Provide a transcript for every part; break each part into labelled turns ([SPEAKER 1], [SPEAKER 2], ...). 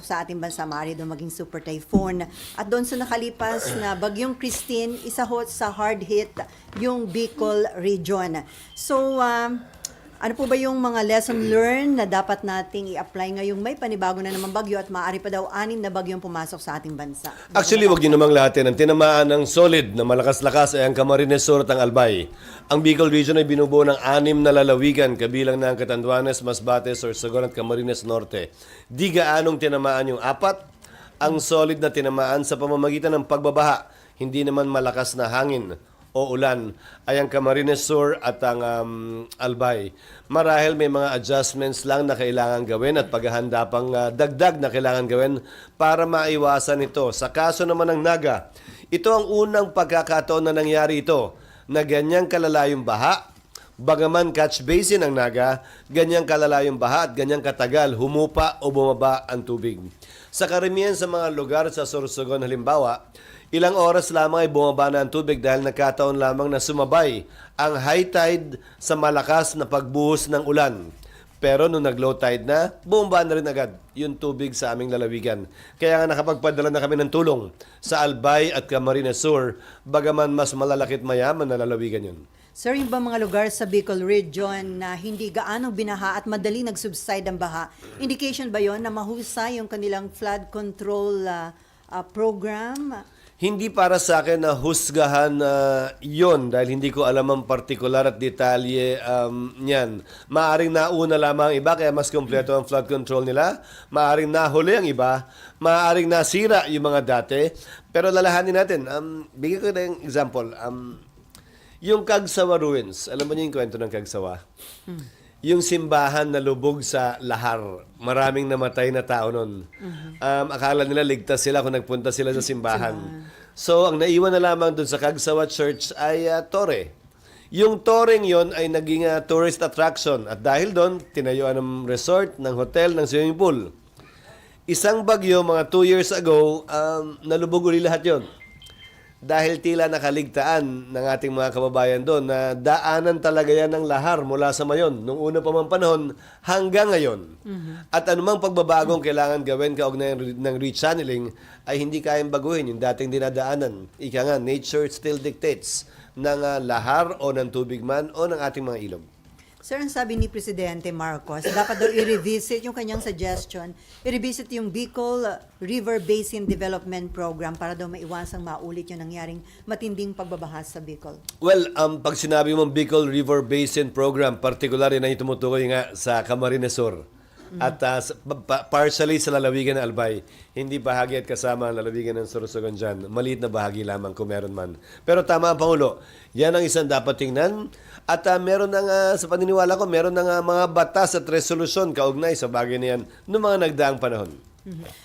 [SPEAKER 1] sa ating bansa, maaari doon maging super typhoon. At doon sa nakalipas na bagyong Christine, isa ho sa hard hit yung Bicol region. So, ano po ba yung mga lesson learned na dapat nating i-apply ngayong may panibago na naman bagyo at maaari pa daw 6 na bagyong pumasok sa ating bansa?
[SPEAKER 2] Actually, wag niyo namang lahat yan. Ang tinamaan ng solid na malakas-lakas ay ang Camarines Sur at ang Albay. Ang Bicol Region ay binubuo ng 6 na lalawigan, kabilang na ang Catanduanes, Masbate, Sorsogon at Camarines Norte. Di gaanong tinamaan yung 4. Ang solid na tinamaan sa pamamagitan ng pagbabaha, hindi naman malakas na hangin o ulan ay ang Camarines Sur at ang Albay. Marahil may mga adjustments lang na kailangan gawin at paghahanda pang dagdag na kailangan gawin para maiwasan ito. Sa kaso naman ng Naga, ito ang unang pagkakataon na nangyari ito na ganyang kalalayong baha. Bagaman catch basin ang Naga, ganyang kalalayong baha at ganyang katagal humupa o bumaba ang tubig. Sa karamihan sa mga lugar sa Sorsogon halimbawa, ilang oras lamang ay bumaba na ang tubig dahil nagkataon lamang na sumabay ang high tide sa malakas na pagbuhos ng ulan. Pero nung nag-low tide na, bumaba na rin agad yung tubig sa aming lalawigan. Kaya nga nakapagpadala na kami ng tulong sa Albay at Camarines Sur, bagaman mas malalakit mayaman na lalawigan yun.
[SPEAKER 1] Sir, yung ba mga lugar sa Bicol region na hindi gaano binaha at madali nag-subside ang baha, indication ba yon na mahusay yung kanilang flood control program?
[SPEAKER 2] Hindi para sa akin na husgahan yon dahil hindi ko alam ang partikular at detalye niyan. Maaring nauna lamang ang iba kaya mas kompleto ang flood control nila. Maaring nahuli ang iba. Maaring nasira yung mga dati. Pero lalahanin natin. Bigyan ko na yung example. Yung Cagsawa Ruins. Alam mo niyo yung kwento ng Cagsawa? Yung simbahan na lubog sa lahar. Maraming namatay na tao nun. Akala nila ligtas sila kung nagpunta sila sa simbahan. So, ang naiwan na lamang dun sa Cagsawa Church ay tore. Yung toreng yon ay naging tourist attraction. At dahil doon, tinayuan ng resort, ng hotel, ng swimming pool. Isang bagyo, mga 2 years ago, nalubog uli lahat yon. Dahil tila nakaligtaan ng ating mga kababayan doon na daanan talaga yan ng lahar mula sa mayon nung una pa man panahon hanggang ngayon. At anumang pagbabagong kailangan gawin kaugnay ng rechanneling ay hindi kayang baguhin yung dating dinadaanan. Ika nga, nature still dictates ng lahar o ng tubig man o ng ating mga ilog.
[SPEAKER 1] Sir, ang sabi ni Presidente Marcos, dapat daw i-revisit yung kanyang suggestion, i-revisit yung Bicol River Basin Development Program para daw maiwasang maulit yung nangyaring matinding pagbabaha sa Bicol.
[SPEAKER 2] Well, pag sinabi mong Bicol River Basin Program, particular yun ay tumutukoy nga sa Camarines Sur. At partially sa lalawigan ng Albay. Hindi bahagi at kasama ang lalawigan ng Sorsogon dyan. Maliit na bahagi lamang kung meron man. Pero tama ang Pangulo. Yan ang isang dapat tingnan. At meron na sa paniniwala ko, meron na mga batas at resolusyon kaugnay sa bagay na yan noong mga nagdaang panahon.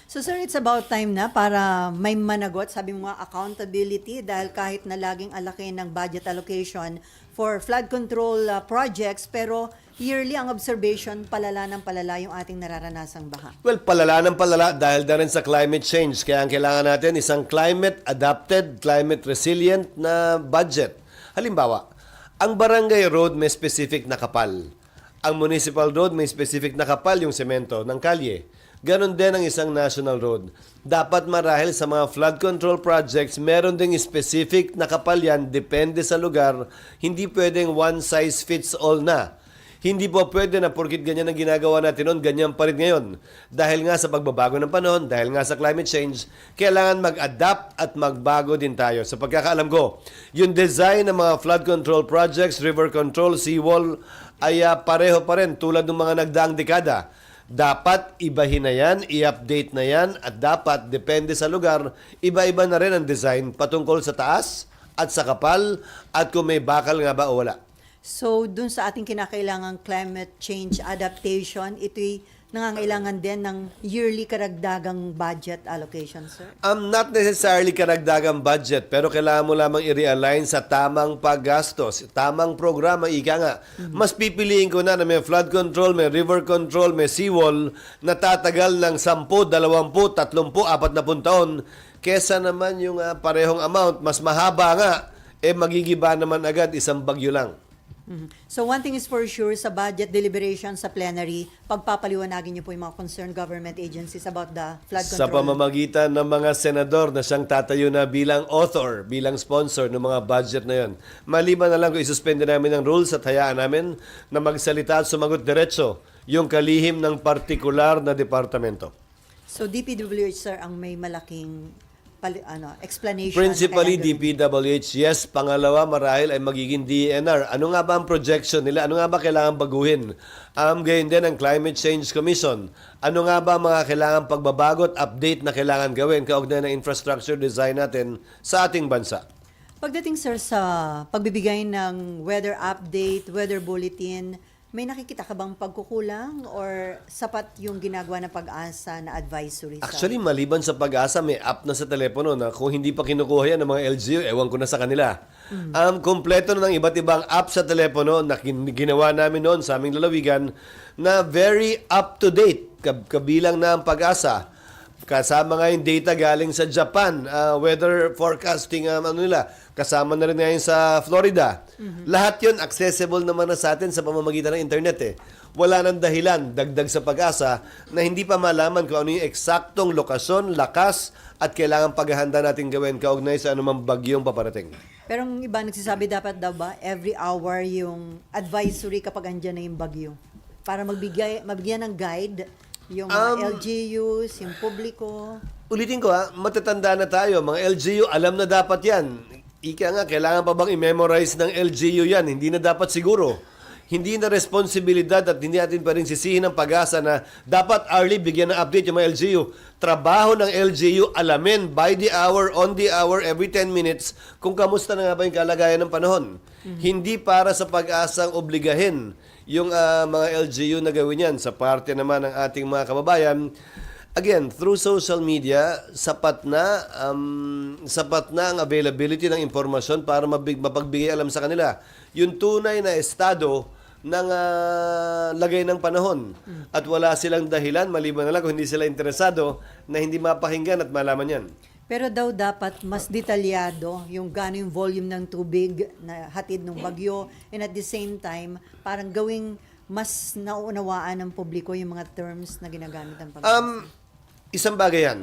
[SPEAKER 1] So sir, it's about time na para may managot, sabi mo nga, accountability dahil kahit na laging alaki ng budget allocation for flood control projects, pero yearly ang observation, palala ng palala yung ating nararanasang baha.
[SPEAKER 2] Well, palala ng palala dahil na rin sa climate change. Kaya ang kailangan natin isang climate-adapted, climate-resilient na budget. Halimbawa, ang barangay road may specific na kapal. Ang municipal road may specific na kapal yung semento ng kalye. Ganon din ang isang national road. Dapat marahil sa mga flood control projects, meron ding specific na kapal yan, depende sa lugar. Hindi pwedeng one size fits all na. Hindi po pwede na porkit ganyan ang ginagawa natin noon, ganyan pa rin ngayon. Dahil nga sa pagbabago ng panahon, dahil nga sa climate change, kailangan mag-adapt at magbago din tayo. Sa pagkakaalam ko, yung design ng mga flood control projects, river control, seawall, ay pareho pa rin tulad ng mga nagdaang dekada. Dapat ibahin na yan, i-update na yan, at dapat, depende sa lugar, iba-iba na rin ang design patungkol sa taas at sa kapal at kung may bakal nga ba o wala.
[SPEAKER 1] So, dun sa ating kinakailangang climate change adaptation, ito'y nangangailangan din ng yearly karagdagang budget allocation, sir?
[SPEAKER 2] Not necessarily karagdagang budget, pero kailangan mo lamang i-realign sa tamang paggastos, tamang programa, ika nga. Mas pipiliin ko na may flood control, may river control, may seawall, na tatagal ng 10, 20, 30, 40 taon, kesa naman yung parehong amount, mas mahaba nga, magigiba naman agad isang bagyo lang.
[SPEAKER 1] So one thing is for sure, sa budget deliberation sa plenary, pagpapaliwanagin niyo po yung mga concerned government agencies about the flood
[SPEAKER 2] Sa
[SPEAKER 1] control.
[SPEAKER 2] pamamagitan ng mga senador na siyang tatayo na bilang author, bilang sponsor ng mga budget na yon. Maliban na lang kung isuspende namin ang rules at hayaan namin na magsalita at sumagot diretso yung kalihim ng partikular na departamento.
[SPEAKER 1] So DPWH, sir, ang may malaking explanation.
[SPEAKER 2] Principally,
[SPEAKER 1] na kailangan gawin.
[SPEAKER 2] DPWH, yes. Pangalawa, marahil ay magiging DENR. Ano nga ba ang projection nila? Ano nga ba kailangan baguhin? Gayon din ang Climate Change Commission. Ano nga ba mga kailangan pagbabago at update na kailangan gawin kaugnay ng infrastructure design natin sa ating bansa?
[SPEAKER 1] Pagdating, sir, sa pagbibigay ng weather update, weather bulletin, may nakikita ka bang pagkukulang or sapat yung ginagawa ng Pag-asa na advisory?
[SPEAKER 2] Actually, maliban sa Pag-asa, may app na sa telepono na kung hindi pa kinukuha yan ng mga LGU, ewan ko na sa kanila. Kompleto na ng iba't ibang app sa telepono na ginawa namin noon sa aming lalawigan na very up-to-date, kabilang na ang Pag-asa. Kasama nga yung data galing sa Japan, weather forecasting, kasama na rin ngayon sa Florida. Lahat yun accessible naman na sa atin sa pamamagitan ng internet. Wala nang dahilan, dagdag sa Pag-asa, na hindi pa malaman kung ano yung eksaktong lokasyon, lakas, at kailangan paghahanda natin gawin kaugnay sa anumang bagyong paparating.
[SPEAKER 1] Pero ang iba nagsasabi dapat daw ba every hour yung advisory kapag andyan na yung bagyo? Para mabigyan ng guide yung mga LGUs, yung publiko.
[SPEAKER 2] Ulitin ko matatanda na tayo. Mga LGU, alam na dapat yan. Ika nga, kailangan pa bang i-memorize ng LGU yan? Hindi na dapat siguro. Hindi na responsibilidad at hindi natin pa rin sisihin ng Pag-asa na dapat early bigyan ng update yung mga LGU. Trabaho ng LGU, alamin by the hour, on the hour, every 10 minutes kung kamusta na nga ba yung kalagayan ng panahon. Hindi para sa Pag-asang obligahin yung mga LGU na gawin yan. Sa parte naman ng ating mga kababayan, again, through social media, sapat na ang availability ng impormasyon para mapagbigay alam sa kanila. Yung tunay na estado ng lagay ng panahon. At wala silang dahilan, maliban na lang kung hindi sila interesado, na hindi mapakinggan at malaman yan.
[SPEAKER 1] Pero daw dapat mas detalyado yung gaano yung volume ng tubig na hatid ng bagyo, and at the same time, parang gawing mas nauunawaan ng publiko yung mga terms na ginagamit ng Pag-asa.
[SPEAKER 2] Isang bagay yan.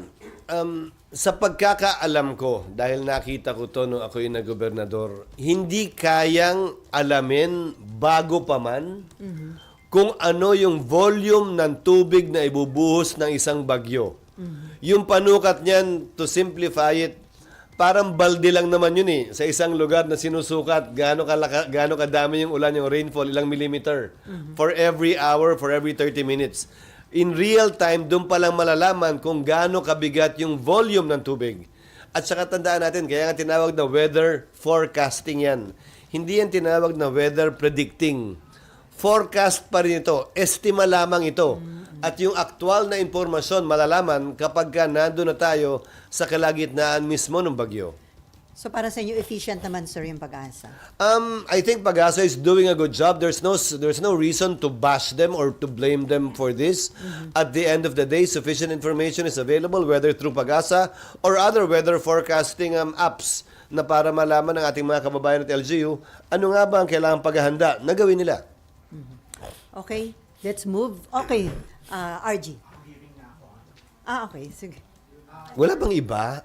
[SPEAKER 2] Sa pagkakaalam ko, dahil nakita ko to nung ako yung nagobernador, hindi kayang alamin bago pa man kung ano yung volume ng tubig na ibubuhos ng isang bagyo. Yung panukat niyan, to simplify it, parang balde lang naman yun sa isang lugar na sinusukat gaano kadami yung ulan, yung rainfall, ilang millimeter for every hour, for every 30 minutes. In real time, doon pa lang malalaman kung gaano kabigat yung volume ng tubig. At saka tandaan natin, kaya nga tinawag na weather forecasting yan. Hindi yan tinawag na weather predicting. Forecast pa rin ito. Estima lamang ito. At yung aktual na impormasyon malalaman kapag nandun na tayo sa kalagitnaan mismo ng bagyo.
[SPEAKER 1] So para sa inyo, efficient naman, sir, yung Pag-asa?
[SPEAKER 2] I think Pag-asa is doing a good job. There's no reason to bash them or to blame them for this. At the end of the day, sufficient information is available whether through Pag-asa or other weather forecasting apps na para malaman ng ating mga kababayan at LGU ano nga ba ang kailangang paghahanda na gawin nila.
[SPEAKER 1] Okay, let's move. Okay, RG. Okay, sige.
[SPEAKER 2] Wala bang iba?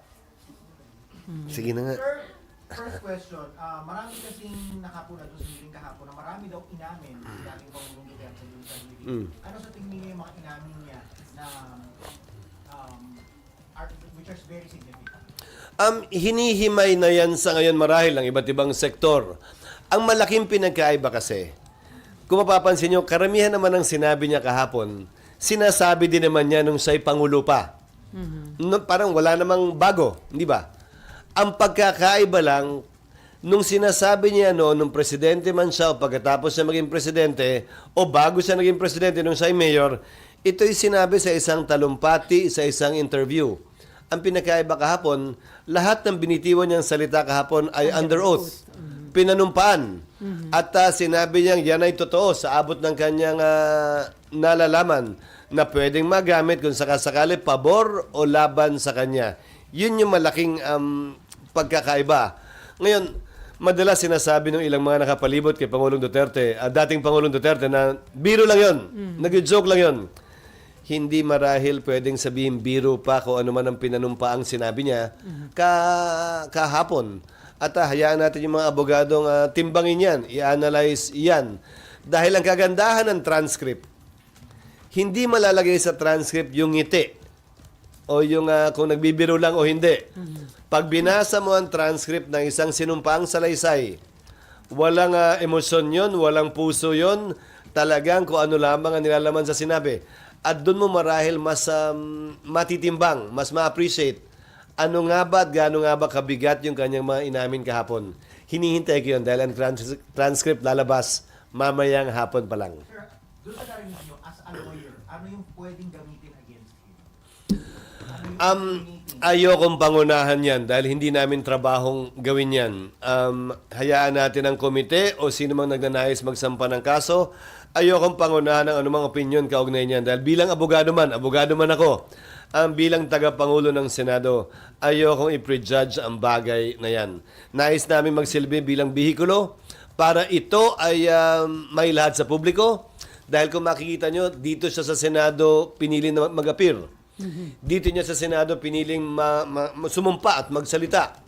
[SPEAKER 2] Sige na nga.
[SPEAKER 3] Sir, first question. Marami kasing nakapuna doon sa hearing kahapon na marami daw inamin si dating Pangulong Duterte doon sa hearing. Ano sa tingin niyo yung mga inamin niya na which are very significant?
[SPEAKER 2] Hinihimay na yan sa ngayon marahil ng iba't ibang sektor. Ang malaking pinagkaiba kasi, kung mapapansin nyo, karamihan naman ng sinabi niya kahapon, sinasabi din naman niya nung siya'y Pangulo pa. Parang wala namang bago, di ba? Ang pagkakaiba lang, nung sinasabi niya nung presidente man siya o pagkatapos siya maging presidente o bago siya naging presidente nung siya'y mayor, ito'y sinabi sa isang talumpati, sa isang interview. Ang pinakaiba kahapon, lahat ng binitiwan niyang salita kahapon ay under oath. Pinanumpaan. At sinabi niyang yan ay totoo sa abot ng kanyang nalalaman na pwedeng magamit kung sakasakali pabor o laban sa kanya. Yun yung malaking pagkakaiba. Ngayon, Madalas sinasabi ng ilang mga nakapalibot kay Pangulong Duterte, dating Pangulong Duterte, na biro lang yon, nag-joke lang yon. Hindi marahil pwedeng sabihin biro pa kung ano man ang pinanumpaang sinabi niya kahapon. At hayaan natin yung mga abogadong timbangin yan, i-analyze yan. Dahil ang kagandahan ng transcript, hindi malalagay sa transcript yung ngiti o yung kung nagbibiro lang o hindi. Pag binasa mo ang transcript ng isang sinumpaang salaysay, walang emosyon yon, walang puso yon, talagang kung ano lamang ang nilalaman sa sinabi. At doon mo marahil mas matitimbang, mas ma-appreciate ano nga ba at gaano nga ba kabigat yung kanyang mga inamin kahapon. Hinihintay ko yun dahil ang transcript lalabas mamayang hapon pa lang.
[SPEAKER 3] Sir, doon sa narinig nyo, as a lawyer, ano yung pwedeng gamitin against him?
[SPEAKER 2] Ayokong pangunahan yan dahil hindi namin trabahong gawin yan. Hayaan natin ang komite o sino mang nagnanais magsampa ng kaso. Ayokong pangunahan ng anumang opinion kaugnay niyan dahil bilang abogado man ako, bilang tagapangulo ng Senado, ayokong i-prejudge ang bagay na yan. Nais namin magsilbi bilang bihikulo para ito ay may lahat sa publiko dahil kung makikita nyo, dito siya sa Senado pinili na mag-appear. Dito niya sa Senado piniling sumumpa at magsalita.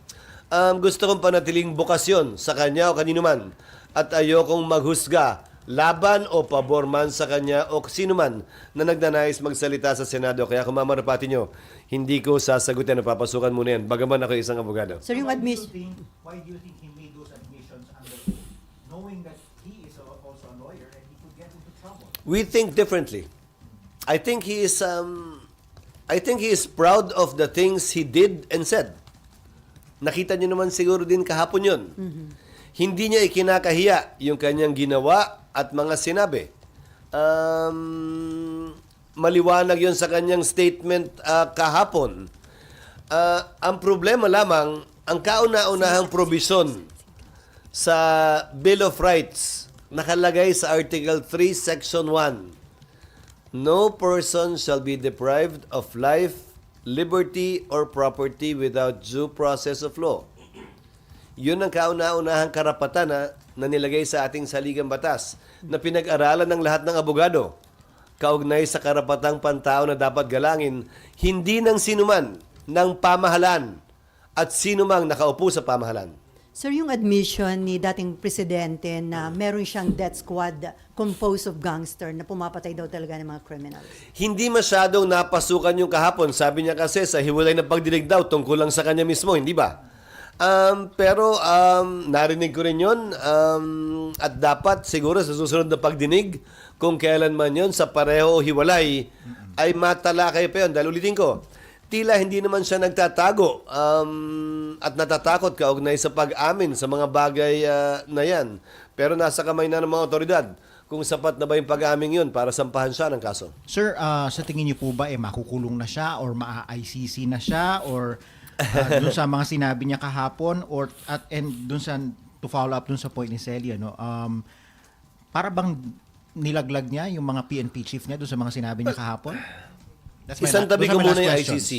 [SPEAKER 2] Gusto kong panatiling bukasyon sa kanya o kanino man at ayokong maghusga laban o pabor man sa kanya o sino man na nagnanais magsalita sa Senado. Kaya kung mamarapati nyo, hindi ko sasagutin na papasukan muna yan. Bagaman ako isang abogado.
[SPEAKER 1] Sir, yung
[SPEAKER 3] Why do you think he made those admissions under oath, knowing that he is also a lawyer and he could get into trouble?
[SPEAKER 2] We think differently. I think he is proud of the things he did and said. Nakita niyo naman siguro din kahapon yun. Hindi niya ikinakahiya yung kanyang ginawa at mga sinabi. Maliwanag yun sa kanyang statement kahapon. Ang problema lamang, ang kauna-unahang probisyon sa Bill of Rights, nakalagay sa Article 3, Section 1, no person shall be deprived of life, liberty, or property without due process of law. Yun ang kauna-unahang karapatan na nilagay sa ating saligang batas na pinag-aralan ng lahat ng abogado. Kaugnay sa karapatang pantao na dapat galangin, hindi ng sinuman, ng pamahalaan at sinumang nakaupo sa pamahalaan.
[SPEAKER 1] Sir, yung admission ni dating presidente na meron siyang death squad composed of gangster na pumapatay daw talaga ng mga criminals.
[SPEAKER 2] Hindi masyadong napasukan yung kahapon. Sabi niya kasi sa hiwalay na pagdinig daw tungkol lang sa kanya mismo, hindi ba? Pero narinig ko rin yun at dapat siguro sa susunod na pagdinig kung kailan man yun sa pareho o hiwalay ay matalakay pa yun. Dahil ulitin ko, tila hindi naman siya nagtatago at natatakot kaugnay sa pag-amin sa mga bagay na yan. Pero nasa kamay na ng mga otoridad kung sapat na ba yung pag-amin yun para sampahan siya ng kaso.
[SPEAKER 4] Sir, sa tingin niyo po ba makukulong na siya or maa-ICC na siya or dun sa mga sinabi niya kahapon and dun sa to follow up dun sa point ni Celia, no? Para bang nilaglag niya yung mga PNP chief niya dun sa mga sinabi niya kahapon?
[SPEAKER 2] Isang tabi ko muna yung
[SPEAKER 4] questions.
[SPEAKER 2] ICC.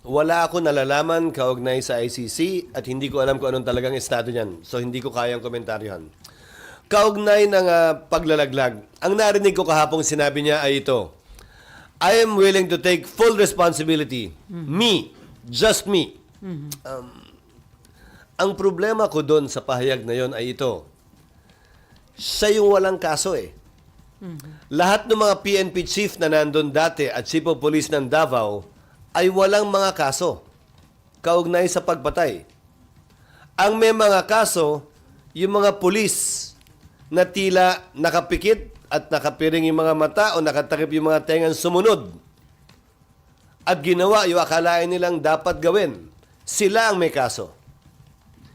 [SPEAKER 2] Wala ako nalalaman kaugnay sa ICC at hindi ko alam kung anong talagang estado niyan. So hindi ko kayang komentaryohan. Kaugnay ng paglalaglag, ang narinig ko kahapong sinabi niya ay ito, I am willing to take full responsibility. Me. Just me. Ang problema ko doon sa pahayag na yon ay ito. Siya yung walang kaso eh. Lahat ng mga PNP chief na nandun dati at chief of police ng Davao ay walang mga kaso kaugnay sa pagpatay. Ang may mga kaso, yung mga pulis na tila nakapikit at nakapiring yung mga mata o nakatakip yung mga tengang sumunod at ginawa yung akalain nilang dapat gawin. Sila ang may kaso.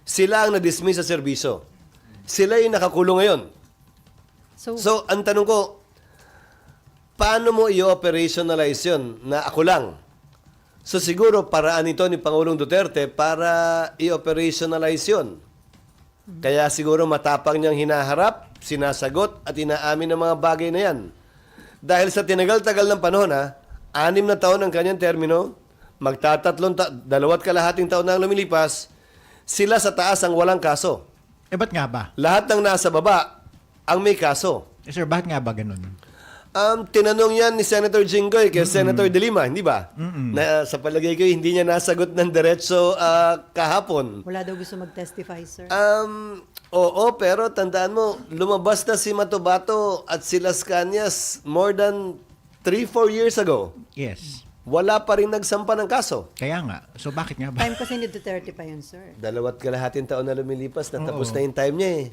[SPEAKER 2] Sila ang na-dismiss sa serbisyo. Sila yung nakakulong ngayon. So, ang tanong ko, paano mo i-operationalize yun na ako lang? So, siguro paraan ito ni Pangulong Duterte para i-operationalize yun. Kaya siguro matapang niyang hinaharap, sinasagot at inaamin ng mga bagay na yan. Dahil sa tinagal-tagal ng panahon, 6 na taon ang kanyang termino, 2.5 taon na ang lumilipas, sila sa taas ang walang kaso.
[SPEAKER 4] Ba't nga ba?
[SPEAKER 2] Lahat ng nasa baba ang may kaso.
[SPEAKER 4] Sir, bakit nga ba ganun?
[SPEAKER 2] Tinanong yan ni Senator Jinggoy kay Senator De Lima, hindi ba? Na sa palagay ko, hindi niya nasagot ng diretso kahapon.
[SPEAKER 1] Wala daw gusto mag-testify, sir.
[SPEAKER 2] Oo, pero tandaan mo, lumabas na si Matobato at si Las Cañas more than 3-4 years ago.
[SPEAKER 4] Yes.
[SPEAKER 2] Wala pa rin nagsampa ng kaso.
[SPEAKER 4] Kaya nga. So, bakit nga ba?
[SPEAKER 1] Time kasi ni Duterte pa yun, sir.
[SPEAKER 2] 2.5 taon na lumilipas, natapos na yung time niya eh.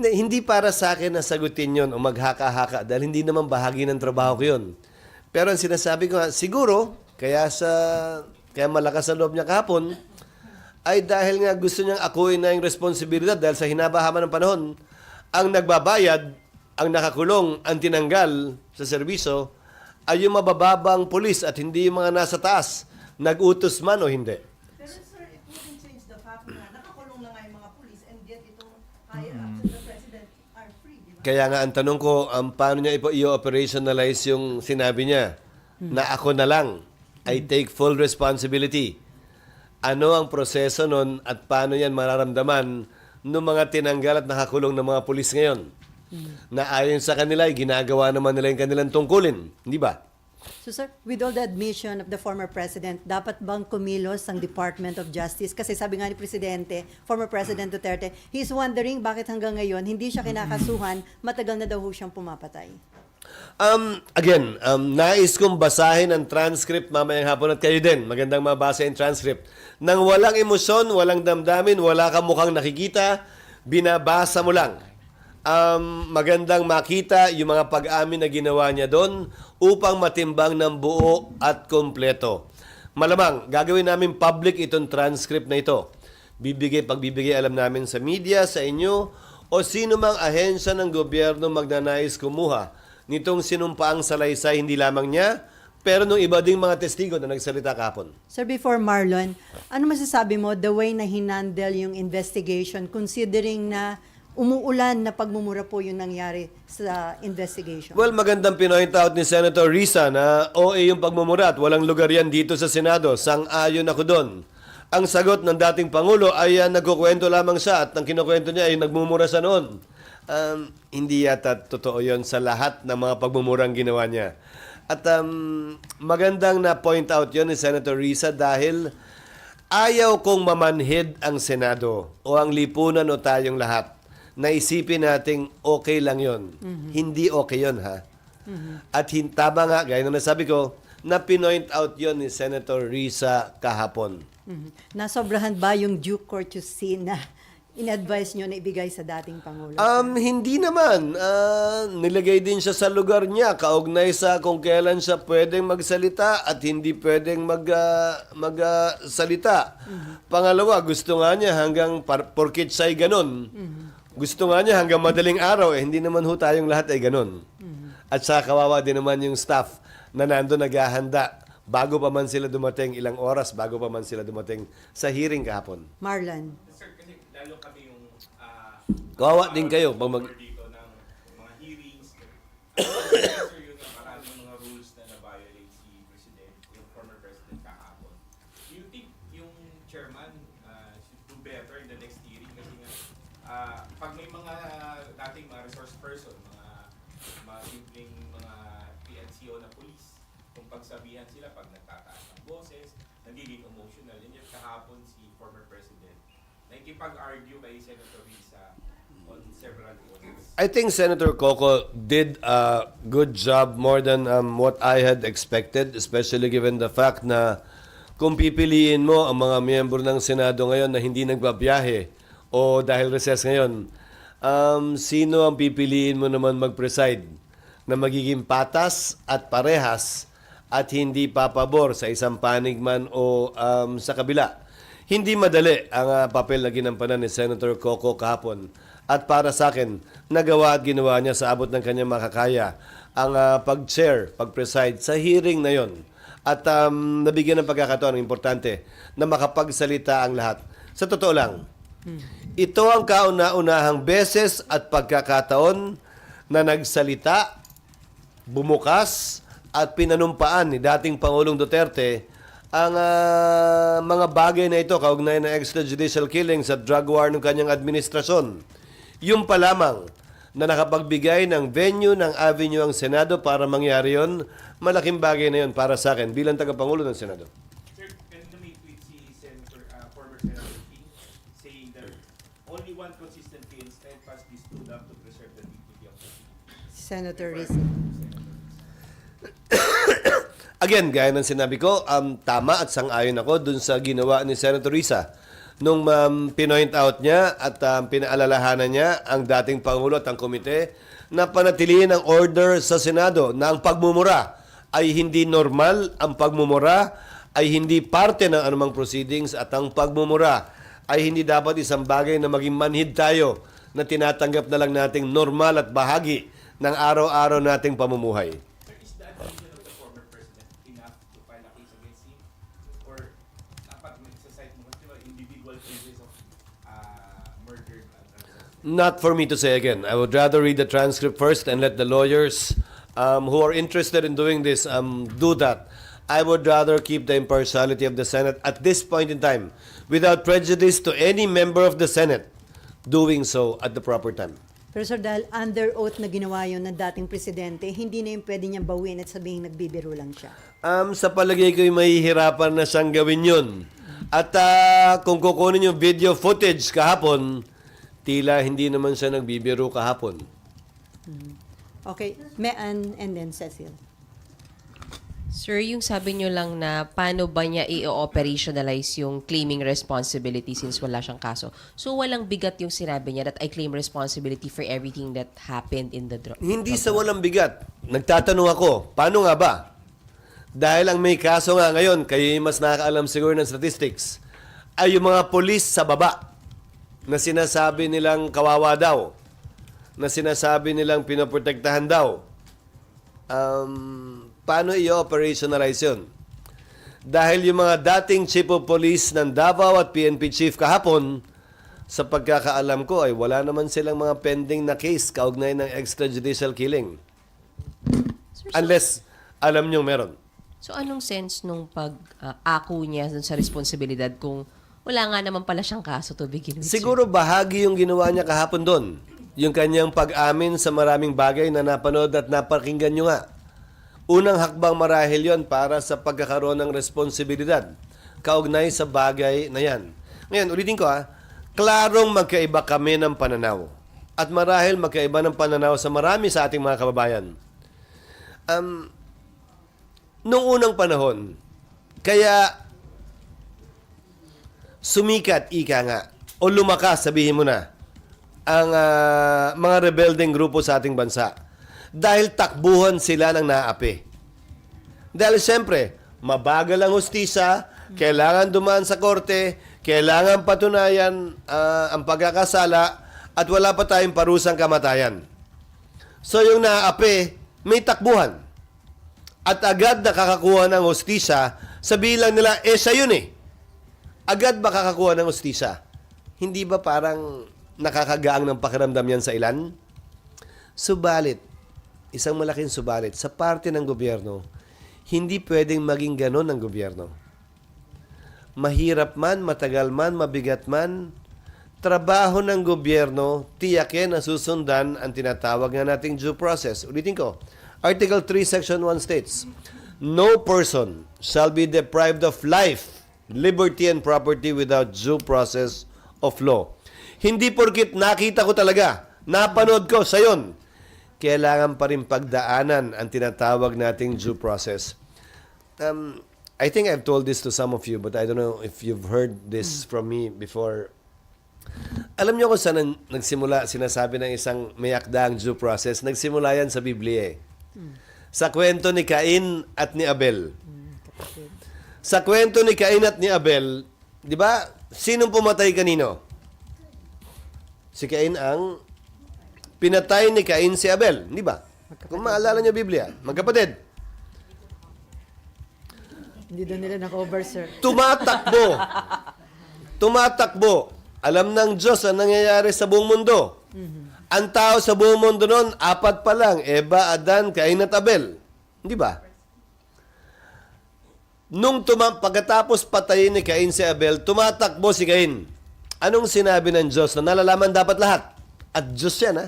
[SPEAKER 2] Hindi para sa akin na sagutin yon o maghaka-haka dahil hindi naman bahagi ng trabaho ko yun. Pero ang sinasabi ko nga, siguro, kaya malakas sa loob niya kahapon, ay dahil nga gusto niyang akuin na yung responsibilidad dahil sa hinaba-haba ng panahon, ang nagbabayad, ang nakakulong, ang tinanggal sa serbisyo, ay yung mabababang pulis at hindi yung mga nasa taas, nag-utos man o hindi.
[SPEAKER 5] Pero sir, it wouldn't change the fact na nakakulong na nga yung mga police and yet itong higher ups and the president are free, di ba?
[SPEAKER 2] Kaya nga ang tanong ko, paano niya i-operationalize yung sinabi niya na ako na lang, I take full responsibility. Ano ang proseso nun at paano yan mararamdaman ng mga tinanggal at nakakulong ng mga pulis ngayon? Na ayon sa kanila, ginagawa naman nila yung kanilang tungkulin. Hindi ba?
[SPEAKER 1] So sir, with all the admission of the former president, dapat bang kumilos ang Department of Justice? Kasi sabi nga ni Presidente, former President Duterte, he's wondering bakit hanggang ngayon hindi siya kinakasuhan, matagal na daw ho siyang pumapatay.
[SPEAKER 2] Again, nais kong basahin ang transcript mamayang hapon at kayo din. Magandang mabasa yung transcript. Nang walang emosyon, walang damdamin, wala kang mukhang nakikita, binabasa mo lang. Magandang makita yung mga pag-amin na ginawa niya doon upang matimbang ng buo at kompleto. Malamang, gagawin namin public itong transcript na ito. Pagbibigay alam namin sa media, sa inyo, o sino mang ahensya ng gobyerno magnanais kumuha nitong sinumpaang salaysay hindi lamang niya, pero nung iba ding mga testigo na nagsalita kahapon.
[SPEAKER 1] Sir, before Marlon, ano masasabi mo the way na hinandle yung investigation considering na umuulan na pagmumura po yung nangyari sa investigation?
[SPEAKER 2] Well, magandang pinoint out ni Senator Risa na OA yung pagmumura at walang lugar yan dito sa Senado. Sang-ayon ako doon. Ang sagot ng dating Pangulo ay nagkukwento lamang siya at ang kinukwento niya ay nagmumura sa noon. Hindi yata totoo yon sa lahat ng mga pagmumurang ginawa niya. At magandang na point out yon ni Senator Risa dahil ayaw kong mamanhid ang Senado o ang lipunan o tayong lahat. Naisipin nating okay lang yon. Hindi okay yon ha. At tama nga, gaya na nasabi ko, na pinoint out yon ni Senator Risa kahapon.
[SPEAKER 1] Nasobrahan ba yung due courtesy na in-advise nyo na ibigay sa dating Pangulo?
[SPEAKER 2] Hindi naman. Nilagay din siya sa lugar niya, kaugnay sa kung kailan siya pwedeng magsalita at hindi pwedeng magsalita. Pangalawa, gusto nga niya hanggang porkit siya'y ganon. Gusto nga niya hanggang madaling araw, hindi naman ho tayong lahat ay ganon. At sa kawawa din naman yung staff na nando naghahanda bago pa man sila dumating, ilang oras bago pa man sila dumating sa hearing kahapon.
[SPEAKER 1] Marlon.
[SPEAKER 6] Sir, kasi lalo kami yung
[SPEAKER 2] Kawawa din kayo pag
[SPEAKER 6] dito ng mga hearings. Sir, yun nga maraming mga rules na na-violate si President, yung former President kahapon. Do you think yung chairman should do better in the next hearing? Kasi nga, pag may mga dating mga resource person, mga simpleng mga PNCO na police, kung pagsabihan sila pag nagtataas ng boses, nagiging emotional. And yet kahapon si former President, nakikipag-argue kay Senator Risa on several points.
[SPEAKER 2] I think Senator Coco did a good job more than what I had expected, especially given the fact na kung pipiliin mo ang mga miyembro ng Senado ngayon na hindi nagbabiyahe o dahil recess ngayon, sino ang pipiliin mo naman mag-preside na magiging patas at parehas at hindi papabor sa isang panig man o sa kabila? Hindi madali ang papel na ginampanan ni Senator Coco kahapon. At para sa akin, nagawa at ginawa niya sa abot ng kanyang makakaya ang pag-chair, pag-preside sa hearing na yon. At nabigyan ng pagkakataon, importante, na makapagsalita ang lahat. Sa totoo lang, ito ang kauna-unahang beses at pagkakataon na nagsalita, bumukas, at pinanumpaan ni dating Pangulong Duterte ang mga bagay na ito kaugnay ng extrajudicial killings at drug war ng kanyang administrasyon. Yung pa lamang na nakapagbigay ng venue, ng avenue ang Senado para mangyari yon, malaking bagay na yon para sa akin bilang tagapangulo ng Senado.
[SPEAKER 6] Sir, kanina may tweet si former Senator King saying that only one consistently and steadfastly stood up to preserve the dignity of the people.
[SPEAKER 1] Senator Risa.
[SPEAKER 2] Again, gaya ng sinabi ko, tama at sang-ayon ako dun sa ginawa ni Senator Risa. Nung pinoint out niya at pinaalalahanan niya ang dating Pangulo at ang komite na panatilihin ang order sa Senado na ang pagmumura ay hindi normal, ang pagmumura ay hindi parte ng anumang proceedings at ang pagmumura ay hindi dapat isang bagay na maging manhid tayo na tinatanggap na lang nating normal at bahagi ng araw-araw nating pamumuhay.
[SPEAKER 6] Sir, is the admission of the former president enough to file a case against him? Or dapat mag-cite mo kasi individual cases of murder?
[SPEAKER 2] Not for me to say again. I would rather read the transcript first and let the lawyers who are interested in doing this do that. I would rather keep the impartiality of the Senate at this point in time without prejudice to any member of the Senate doing so at the proper time.
[SPEAKER 1] Pero sir, dahil under oath na ginawa yun ng dating presidente, hindi na yung pwede niyang bawin at sabihin nagbibiro lang siya.
[SPEAKER 2] Sa palagay ko'y mahihirapan na siyang gawin yun. At kung kukunin yung video footage kahapon, tila hindi naman siya nagbibiro kahapon.
[SPEAKER 1] Okay, and then Cecil.
[SPEAKER 7] Sir, yung sabi nyo lang na paano ba niya i-operationalize yung claiming responsibility since wala siyang kaso. So, walang bigat yung sinabi niya that I claim responsibility for everything that happened in the drug.
[SPEAKER 2] Hindi sa walang bigat. Nagtatanong ako, paano nga ba? Dahil ang may kaso nga ngayon, kayo yung mas nakakaalam siguro ng statistics, ay yung mga polis sa baba na sinasabi nilang kawawa daw, na sinasabi nilang pinoprotektahan daw. Paano i-operationalize yun? Dahil yung mga dating chief of police ng Davao at PNP chief kahapon, sa pagkakaalam ko ay wala naman silang mga pending na case kaugnay ng extrajudicial killing.
[SPEAKER 7] Sir,
[SPEAKER 2] Unless alam nyo meron.
[SPEAKER 7] so anong sense nung pag-ako niya dun sa responsibilidad kung wala nga naman pala siyang kaso to begin with?
[SPEAKER 2] Siguro bahagi yung ginawa niya kahapon doon. Yung kanyang pag-amin sa maraming bagay na napanood at napakinggan nyo nga. Unang hakbang marahil yon para sa pagkakaroon ng responsibilidad kaugnay sa bagay na yan. Ngayon, ulitin ko klarong magkaiba kami ng pananaw. At marahil magkaiba ng pananaw sa marami sa ating mga kababayan. Noong unang panahon, kaya sumikat, ika nga, o lumakas, sabihin mo na, ang mga rebelding grupo sa ating bansa. Dahil takbuhan sila ng naapi. Dahil siyempre, mabagal ang hustisya, kailangan dumaan sa korte, kailangan patunayan ang pagkakasala, at wala pa tayong parusang kamatayan. So yung naapi, may takbuhan. At agad nakakakuha ng hustisya, sabihin lang nila, siya yun eh. Agad ba kakakuha ng hustisya? Hindi ba parang nakakagaang ng pakiramdam yan sa ilan? Subalit, isang malaking subalit, sa parte ng gobyerno, hindi pwedeng maging ganon ang gobyerno. Mahirap man, matagal man, mabigat man, trabaho ng gobyerno, tiyakin na susundan ang tinatawag nga nating due process. Ulitin ko, Article 3, Section 1 states, no person shall be deprived of life, liberty, and property without due process of law. Hindi porkit nakita ko talaga, napanood ko sa yon, kailangan pa rin pagdaanan ang tinatawag nating due process. I think I've told this to some of you, but I don't know if you've heard this from me before. Alam niyo kung saan nagsimula, sinasabi ng isang may akdaang due process, nagsimula yan sa Biblia eh. Sa kwento ni Cain at ni Abel. Sa kwento ni Cain at ni Abel, di ba, sinong pumatay kanino? Si Cain ang pinatay ni Cain si Abel, di ba? Kung maalala niyo Biblia, magkapatid.
[SPEAKER 1] Hindi daw nila na-cover, sir.
[SPEAKER 2] Tumatakbo. Alam ng Diyos ang nangyayari sa buong mundo. Ang tao sa buong mundo noon, 4 pa lang. Eva, Adan, Cain at Abel. Di ba? Pagkatapos patayin ni Cain si Abel, tumatakbo si Cain. Anong sinabi ng Diyos na nalalaman dapat lahat? At Diyos yan, ha?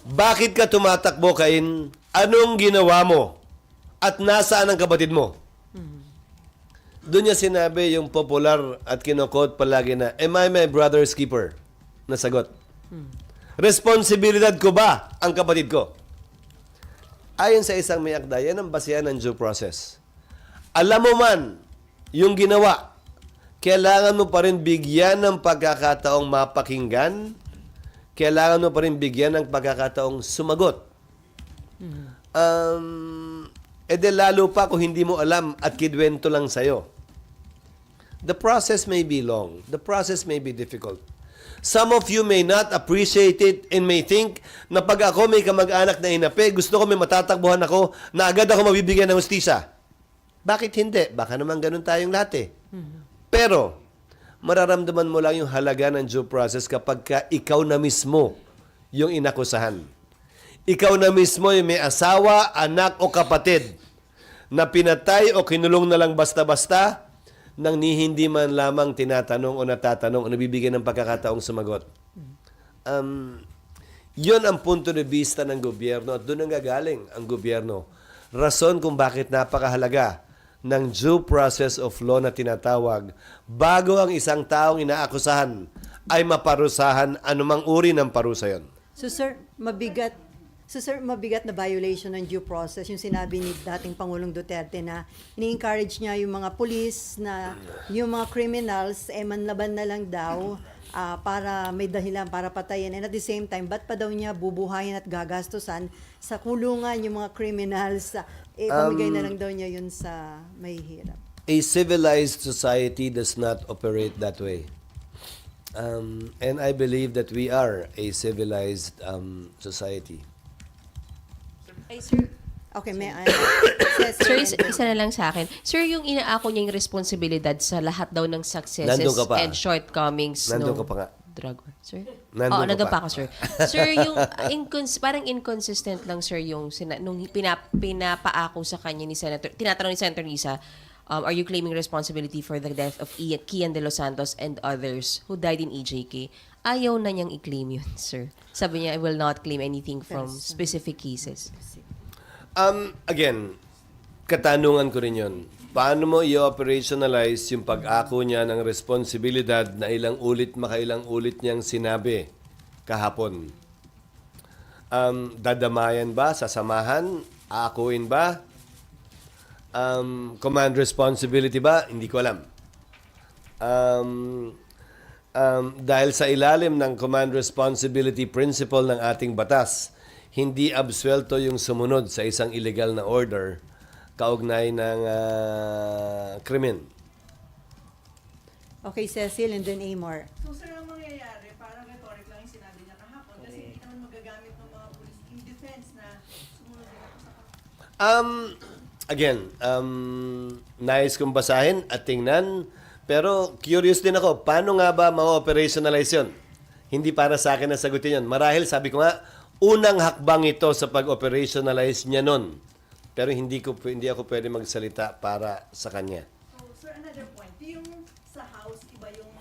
[SPEAKER 2] Bakit ka tumatakbo, Cain? Anong ginawa mo? At nasaan ang kapatid mo? Doon niya sinabi yung popular at kinokot palagi na, am I my brother's keeper? Nasagot. Responsibilidad ko ba ang kapatid ko? Ayon sa isang may akda, yan ang basihan ng due process. Alam mo man yung ginawa, kailangan mo pa rin bigyan ng pagkakataong mapakinggan, kailangan mo pa rin bigyan ng pagkakataong sumagot. Lalo pa kung hindi mo alam at kidwento lang sa'yo. The process may be long. The process may be difficult. Some of you may not appreciate it and may think na pag ako may kamag-anak na inapi, gusto ko may matatakbuhan ako na agad ako mabibigyan ng hustisya. Bakit hindi? Baka naman ganun tayong lahat eh. Pero, mararamdaman mo lang yung halaga ng due process kapag ikaw na mismo yung inakusahan. Ikaw na mismo yung may asawa, anak o kapatid na pinatay o kinulong na lang basta-basta nang hindi man lamang tinatanong o natatanong o nabibigyan ng pagkakataong sumagot. Yun ang punto de vista ng gobyerno at doon ang gagaling ang gobyerno. Rason kung bakit napakahalaga ng due process of law na tinatawag bago ang isang taong inaakusahan ay maparusahan anumang uri ng parusa yon.
[SPEAKER 1] So sir, mabigat na violation ng due process yung sinabi ni dating Pangulong Duterte na ini-encourage niya yung mga pulis na yung mga criminals manlaban na lang daw para may dahilan para patayin, and at the same time ba't pa daw niya bubuhayin at gagastusan sa kulungan yung mga criminals, pamigay na lang daw niya yun sa mahihirap.
[SPEAKER 2] A civilized society does not operate that way. And I believe that we are a civilized society.
[SPEAKER 7] Ay, sir.
[SPEAKER 1] Okay, may
[SPEAKER 7] Sir, isa na lang sa akin. Sir, yung inaako niya yung responsibilidad sa lahat daw ng successes
[SPEAKER 2] Nandun ka pa.
[SPEAKER 7] and shortcomings
[SPEAKER 2] Nandun
[SPEAKER 7] nung
[SPEAKER 2] ka pa nga.
[SPEAKER 7] drug war. Sir?
[SPEAKER 2] Nandun ka
[SPEAKER 7] Nandun
[SPEAKER 2] pa.
[SPEAKER 7] pa ako, sir. Sir, yung parang inconsistent lang, sir, yung nung pinapaako sa kanya ni Senator, tinatanong ni Senator Risa, are you claiming responsibility for the death of Kian De Los Santos and others who died in EJK? Ayaw na niyang i-claim yun, sir. Sabi niya, I will not claim anything from specific cases.
[SPEAKER 2] Again, katanungan ko rin yun. Paano mo i-operationalize yung pag-ako niya ng responsibilidad na makailang ulit niyang sinabi kahapon? Dadamayan ba? Sasamahan? Aakuin ba? Command responsibility ba? Hindi ko alam. Dahil sa ilalim ng command responsibility principle ng ating batas, hindi absuelto yung sumunod sa isang illegal na order kaugnay ng krimen.
[SPEAKER 1] Okay, Cecil and then Amor.
[SPEAKER 5] So sir, ang mangyayari, parang rhetoric lang yung sinabi niya kahapon kasi hindi naman magagamit ng mga police in defense na sumunod din ako sa
[SPEAKER 2] Nais kong basahin at tingnan, pero curious din ako, paano nga ba ma-operationalize yun? Hindi para sa akin na sagutin yun. Marahil, sabi ko nga, unang hakbang ito sa pag-operationalize niya nun. Pero hindi ako pwede magsalita para sa kanya.
[SPEAKER 5] So sir, another point, yung sa house, iba yung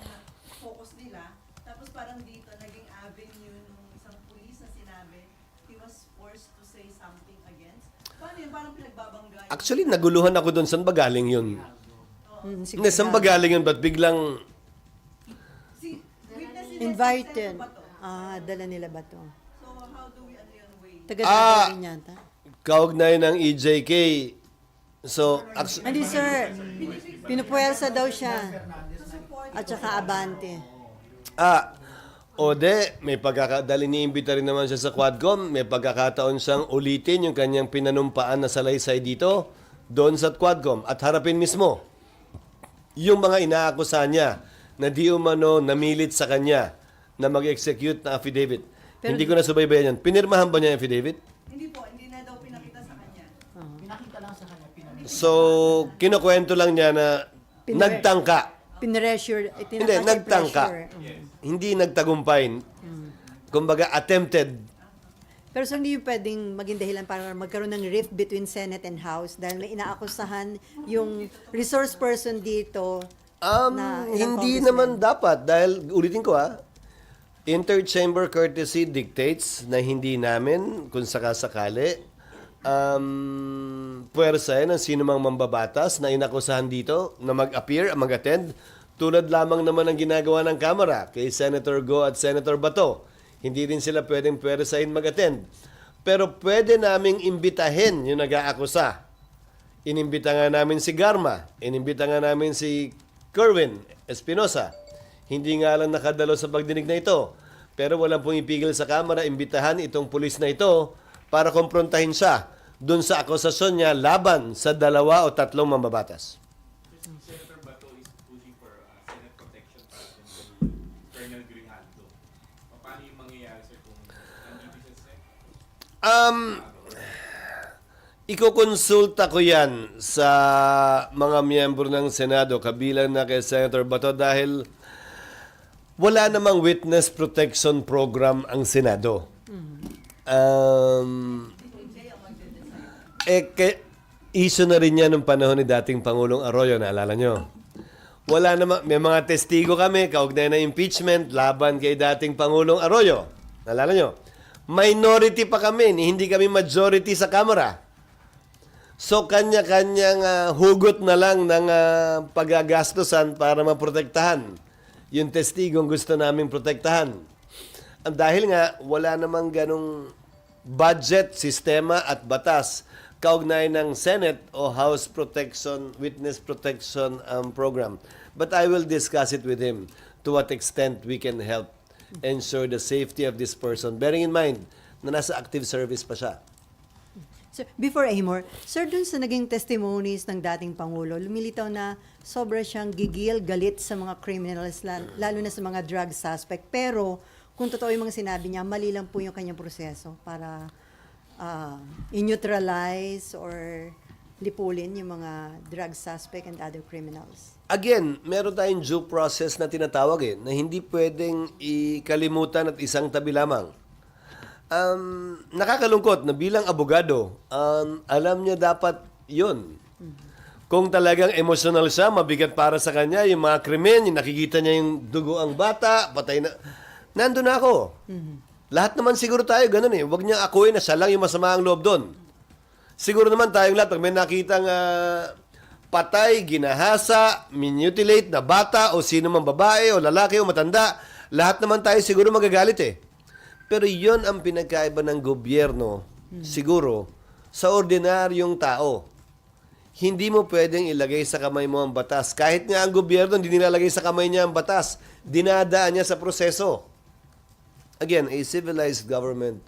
[SPEAKER 5] focus nila, tapos parang dito, naging avenue nung isang police na sinabi, he was forced to say something against. Paano yun? Parang pinagbabangga.
[SPEAKER 2] Actually, naguluhan ako doon. Saan ba galing yun? Hindi, saan ba galing yun? Ba't biglang...
[SPEAKER 5] Si witness
[SPEAKER 1] Invited.
[SPEAKER 5] ba to?
[SPEAKER 1] Dala nila ba to?
[SPEAKER 5] So how do we way?
[SPEAKER 1] Taga-Davao rin yata.
[SPEAKER 2] Kaugnay ng EJK. So,
[SPEAKER 1] Hindi sir, pinupuwersa daw siya. At saka Abante.
[SPEAKER 2] may pagkakadali ni-imbita rin naman siya sa Quadcom. May pagkakataon siyang ulitin yung kanyang pinanumpaan na salaysay dito, doon sa Quadcom, at harapin mismo yung mga inaakusahan niya na di umano namilit sa kanya na mag-execute na affidavit. Hindi ko na subaybayan yan. Pinirmahan ba niya yung affidavit?
[SPEAKER 5] Hindi po, hindi na daw pinakita sa kanya.
[SPEAKER 3] Pinakita lang sa kanya,
[SPEAKER 2] So, kinukwento lang niya na nagtangka.
[SPEAKER 1] Pinressure.
[SPEAKER 2] Hindi, nagtangka. Hindi nagtagumpay. Kumbaga, attempted.
[SPEAKER 1] Pero so hindi yung pwedeng maging dahilan para magkaroon ng rift between Senate and House dahil may inaakusahan yung resource person dito na ilang
[SPEAKER 2] Hindi
[SPEAKER 1] congressmen.
[SPEAKER 2] naman dapat dahil ulitin ko interchamber courtesy dictates na hindi namin kung sakasakali puwersahin ng sino mang mambabatas na inakusahan dito na mag-appear, mag-attend tulad lamang naman ang ginagawa ng Kamara kay Senator Go at Senator Bato. Hindi rin sila pwedeng puwersahin mag-attend. Pero pwede naming imbitahin yung nag-aakusa. Inimbita nga namin si Garma, inimbita nga namin si Kerwin Espinosa. Hindi nga lang nakadalo sa pagdinig na ito. Pero walang pumipigil sa Kamara, imbitahan itong pulis na ito para komprontahin siya doon sa akusasyon niya laban sa 2 o 3 mambabatas.
[SPEAKER 6] Senator Bato is pushing for Senate protection para kay Colonel Grijaldo. Paano yung mangyayari, sir, kung nandito siya sa
[SPEAKER 2] Ikukonsulta ko yan sa mga miyembro ng Senado kabilang na kay Senator Bato dahil wala namang witness protection program ang Senado. Issue na rin yan nung panahon ni dating Pangulong Arroyo, naalala nyo? Wala namang, may mga testigo kami kaugnay na impeachment laban kay dating Pangulong Arroyo. Naalala nyo? Minority pa kami, hindi kami majority sa Kamara. So, kanya-kanyang hugot na lang ng paggagastosan para maprotektahan yung testigong gusto naming protektahan. Dahil nga, wala namang ganong budget, sistema at batas kaugnay ng Senate o House Protection, Witness Protection Program. But I will discuss it with him to what extent we can help ensure the safety of this person. Bearing in mind na nasa active service pa siya.
[SPEAKER 1] So, before Amor, sir, dun sa naging testimonies ng dating Pangulo, lumilitaw na sobra siyang gigil, galit sa mga criminals, lalo na sa mga drug suspect. Pero, kung totoo yung mga sinabi niya, mali lang po yung kanyang proseso para in-neutralize or lipulin yung mga drug suspect and other criminals.
[SPEAKER 2] Again, meron tayong due process na tinatawag na hindi pwedeng ikalimutan at isang tabi lamang. Nakakalungkot na bilang abogado, alam niya dapat yun. Kung talagang emotional siya, mabigat para sa kanya, yung mga krimen, yung nakikita niya yung dugo ang bata, patay na. Nandun na ako. Lahat naman siguro tayo ganun Huwag niya akuin na siya lang yung masama ang loob doon. Siguro naman tayong lahat, pag may nakitang patay, ginahasa, mutilate na bata, o sino man babae, o lalaki, o matanda, lahat naman tayo siguro magagalit Pero yon ang pinagkaiba ng gobyerno, siguro, sa ordinaryong tao. Hindi mo pwedeng ilagay sa kamay mo ang batas. Kahit nga ang gobyerno, hindi nilalagay sa kamay niya ang batas. Dinadaan niya sa proseso. Again, a civilized government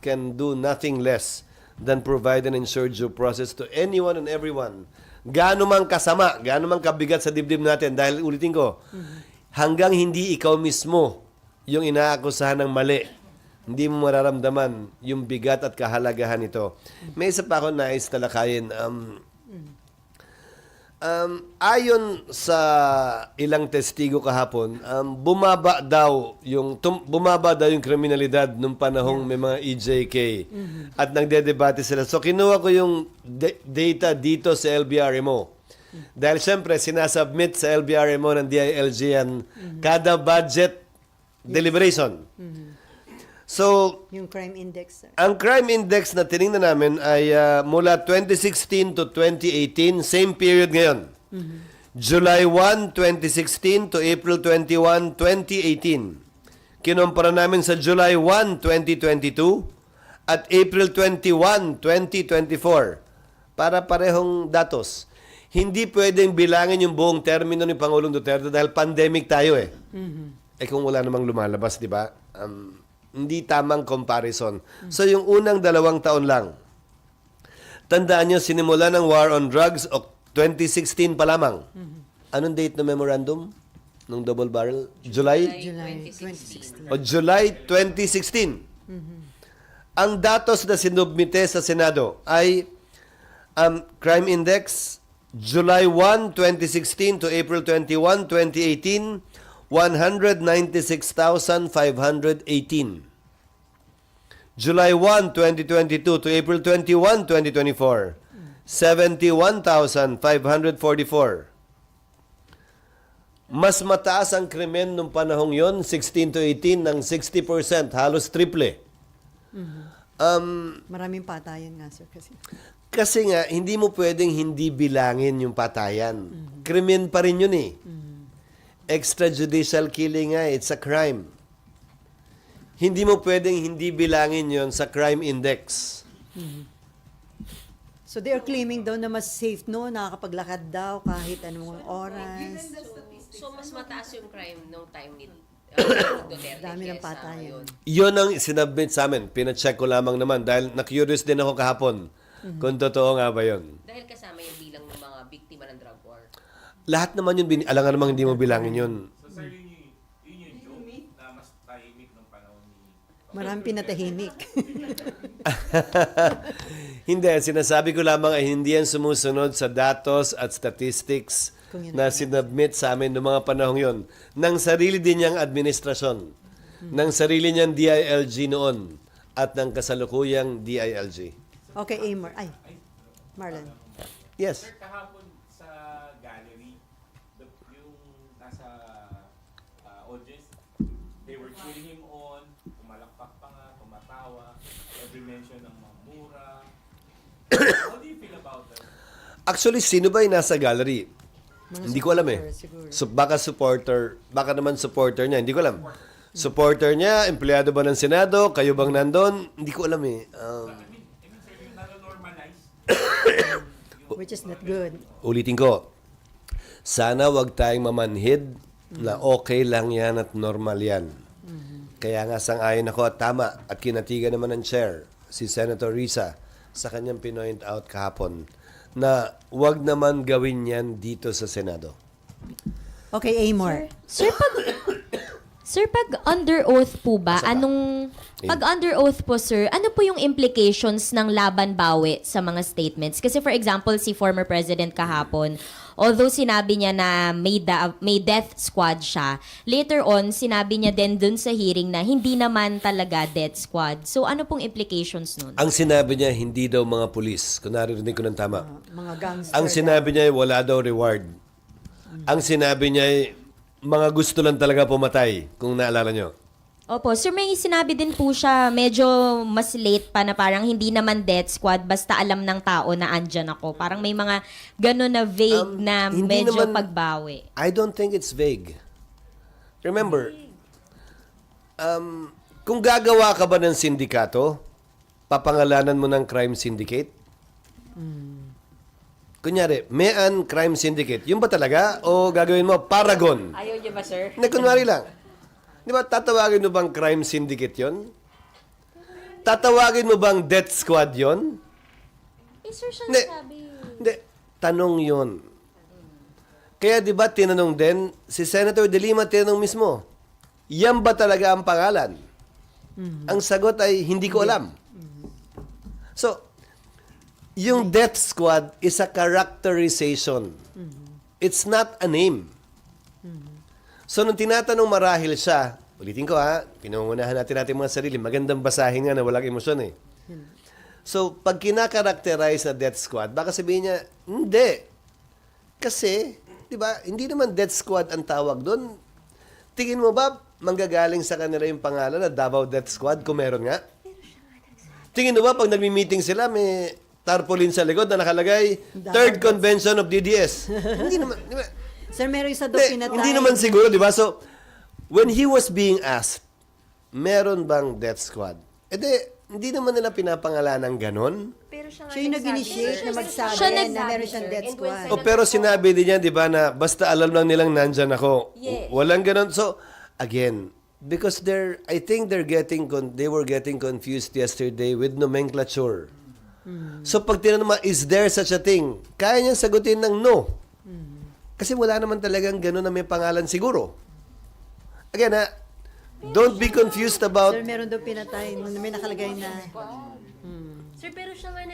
[SPEAKER 2] can do nothing less than provide an ensured due process to anyone and everyone. Gaano man kasama, gaano man kabigat sa dibdib natin. Dahil ulitin ko, hanggang hindi ikaw mismo yung inaakusahan ng mali, hindi mo mararamdaman yung bigat at kahalagahan nito. May isa pa ako nais talakayin. Ayon sa ilang testigo kahapon, bumaba daw yung kriminalidad nung panahong may mga EJK at nagdedebate sila. So kinuha ko yung data dito sa LBRMO. Dahil siyempre sinasubmit sa LBRMO ng DILG yan kada budget deliberation. So,
[SPEAKER 1] Yung crime index, sir.
[SPEAKER 2] ang crime index na tiningnan namin ay mula 2016 to 2018, same period ngayon. July 1, 2016 to April 21, 2018. Kinumpara namin sa July 1, 2022 at April 21, 2024 para parehong datos. Hindi pwedeng bilangin yung buong termino ni Pangulong Duterte dahil pandemic tayo kung wala namang lumalabas, di ba? Hindi tamang comparison. So, yung unang 2 taon lang. Tandaan nyo, sinimula ng war on drugs 2016 pa lamang. Anong date ng memorandum? Nung double barrel? July?
[SPEAKER 1] July 2016.
[SPEAKER 2] O July 2016. Ang datos na sinubmite sa Senado ay crime index July 1, 2016 to April 21, 2018, 196,518. July 1, 2022 to April 21, 2024, 71,544. Mas mataas ang krimen nung panahong yon, 16 to 18, ng 60%, halos triple.
[SPEAKER 1] Maraming patayan nga, sir, kasi.
[SPEAKER 2] Kasi nga, hindi mo pwedeng hindi bilangin yung patayan. Krimen pa rin yun eh. Extrajudicial killing nga, it's a crime. Hindi mo pwedeng hindi bilangin yon sa crime index.
[SPEAKER 1] So they are claiming daw na mas safe, no? Nakakapaglakad daw kahit anong oras.
[SPEAKER 7] So, mas mataas yung crime nung time ni Duterte.
[SPEAKER 1] Dami ng
[SPEAKER 7] kesa
[SPEAKER 1] patayan.
[SPEAKER 7] ngayon.
[SPEAKER 2] Yun ang sinubmit sa amin. Pina-check ko lamang naman dahil na-curious din ako kahapon kung totoo nga ba yun.
[SPEAKER 7] Dahil kasama yung bilang ng mga biktima ng drug war.
[SPEAKER 2] Lahat naman yun, alangan namang hindi mo bilangin yun.
[SPEAKER 6] So sir, yun yung joke na mas tahimik nung panahon ni...
[SPEAKER 1] Maraming pinatahimik.
[SPEAKER 2] Hindi, sinasabi ko lamang ay hindi yan sumusunod sa datos at statistics
[SPEAKER 1] Kung yun
[SPEAKER 2] na sinubmit sa amin noong mga panahong yon ng sarili din niyang administrasyon, ng sarili niyang DILG noon at ng kasalukuyang DILG.
[SPEAKER 1] Okay, Amor. Ay, Marlon.
[SPEAKER 2] Yes.
[SPEAKER 6] Sir, kahapon sa gallery, yung nasa audience, they were cheering him on, pumalakpak pa nga, tumatawa, every mention ng mga mura. How do you feel about that?
[SPEAKER 2] Actually, sino ba yung nasa gallery?
[SPEAKER 1] Mga
[SPEAKER 2] Hindi ko alam eh.
[SPEAKER 1] supporter, siguro.
[SPEAKER 2] So, baka naman supporter niya, hindi ko alam. Supporter niya, empleyado ba ng Senado, kayo bang nandun? Hindi ko alam eh.
[SPEAKER 6] I mean, sir, yung nano-normalize,
[SPEAKER 1] Which is not good.
[SPEAKER 2] Ulitin ko, sana wag tayong mamanhid na okay lang yan at normal yan. Kaya nga sang-ayon ako at tama at kinatigan naman ng chair, si Senator Risa, sa kanyang pinoint out kahapon na wag naman gawin yan dito sa Senado.
[SPEAKER 1] Okay, Amor.
[SPEAKER 8] Sir, pag under oath po ba, pag under oath po sir, ano po yung implications ng laban bawi sa mga statements? Kasi for example, si former President kahapon, although sinabi niya na may death squad siya, later on, sinabi niya din dun sa hearing na hindi naman talaga death squad. So ano pong implications nun?
[SPEAKER 2] Ang sinabi niya, hindi daw mga pulis. Kung naririnig ko ng tama.
[SPEAKER 1] Mga gangster.
[SPEAKER 2] Ang sinabi niya, wala daw reward. Ang sinabi niya, mga gusto lang talaga pumatay, kung naalala niyo.
[SPEAKER 8] Opo, sir, may sinabi din po siya medyo mas late pa na parang hindi naman death squad, basta alam ng tao na andyan ako. Parang may mga gano'n na vague na
[SPEAKER 2] hindi
[SPEAKER 8] medyo
[SPEAKER 2] naman-
[SPEAKER 8] pagbawi.
[SPEAKER 2] I don't think it's vague. Remember, kung gagawa ka ba ng sindikato, papangalanan mo ng crime syndicate? Kunyari, Mayan Crime Syndicate. Yun ba talaga? O gagawin mo, Paragon?
[SPEAKER 7] Ayaw niyo ba, sir?
[SPEAKER 2] Na kunwari lang. Di ba, tatawagin mo bang crime syndicate yon? Tatawagin mo bang death squad yon?
[SPEAKER 8] Eh, sir, siya
[SPEAKER 2] Hindi.
[SPEAKER 8] nasabi.
[SPEAKER 2] Hindi. Tanong yon. Kaya di ba tinanong din, si Senator De Lima tinanong mismo, yan ba talaga ang pangalan? Ang sagot ay, hindi ko alam. So, yung death squad is a characterization. It's not a name. So, nung tinatanong marahil siya, ulitin ko ha, pinangunahan natin mga sarili, magandang basahin nga na walang emosyon eh. So, pag kinakarakterize na death squad, baka sabihin niya, hindi. Kasi, di ba, hindi naman death squad ang tawag doon. Tingin mo ba, manggagaling sa kanila yung pangalan na Davao Death Squad kung meron nga? Tingin mo ba, pag nagmi-meeting sila, may tarpaulin sa likod na nakalagay, Third Convention of DDS. Hindi naman, di ba?
[SPEAKER 1] Sir, meron isa daw pinatay.
[SPEAKER 2] Hindi naman siguro, di ba? So, when he was being asked, meron bang death squad? Hindi naman nila pinapangalanan ganon.
[SPEAKER 7] Pero siya
[SPEAKER 1] Siya yung nag-initiate na magsabi
[SPEAKER 8] Siya
[SPEAKER 1] na meron siyang death squad.
[SPEAKER 2] O pero sinabi din niya, di ba, na basta alam lang nilang nandyan ako.
[SPEAKER 7] Yes.
[SPEAKER 2] Walang ganon. So, again, because I think they were getting confused yesterday with nomenclature. So, pag tinanong mo, is there such a thing? Kaya niyang sagutin ng no. Kasi wala naman talagang gano'n na may pangalan siguro. Again, don't be confused about...
[SPEAKER 1] Sir, meron daw pinatay. May nakalagay na...
[SPEAKER 7] Sir, pero siya nga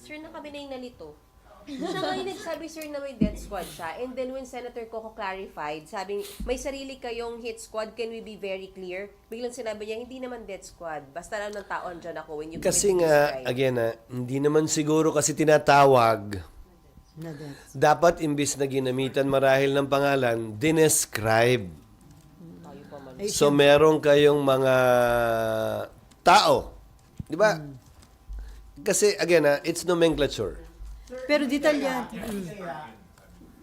[SPEAKER 7] sir, na kami na yung nalito. Siya nga yung nagsabi, sir, na may death squad siya. And then when Senator Coco clarified, sabing, may sarili kayong hit squad, can we be very clear? Biglang sinabi niya, hindi naman death squad. Basta lang ng taon dyan ako when you
[SPEAKER 2] Kasi
[SPEAKER 7] commit this
[SPEAKER 2] nga,
[SPEAKER 7] crime.
[SPEAKER 2] again, hindi naman siguro kasi tinatawag.
[SPEAKER 1] Na death.
[SPEAKER 2] Dapat imbis na ginamitan marahil ng pangalan, dinescribe.
[SPEAKER 1] Ay,
[SPEAKER 2] So meron kayong mga tao, di ba? Kasi again, it's nomenclature.
[SPEAKER 1] Pero detalyado.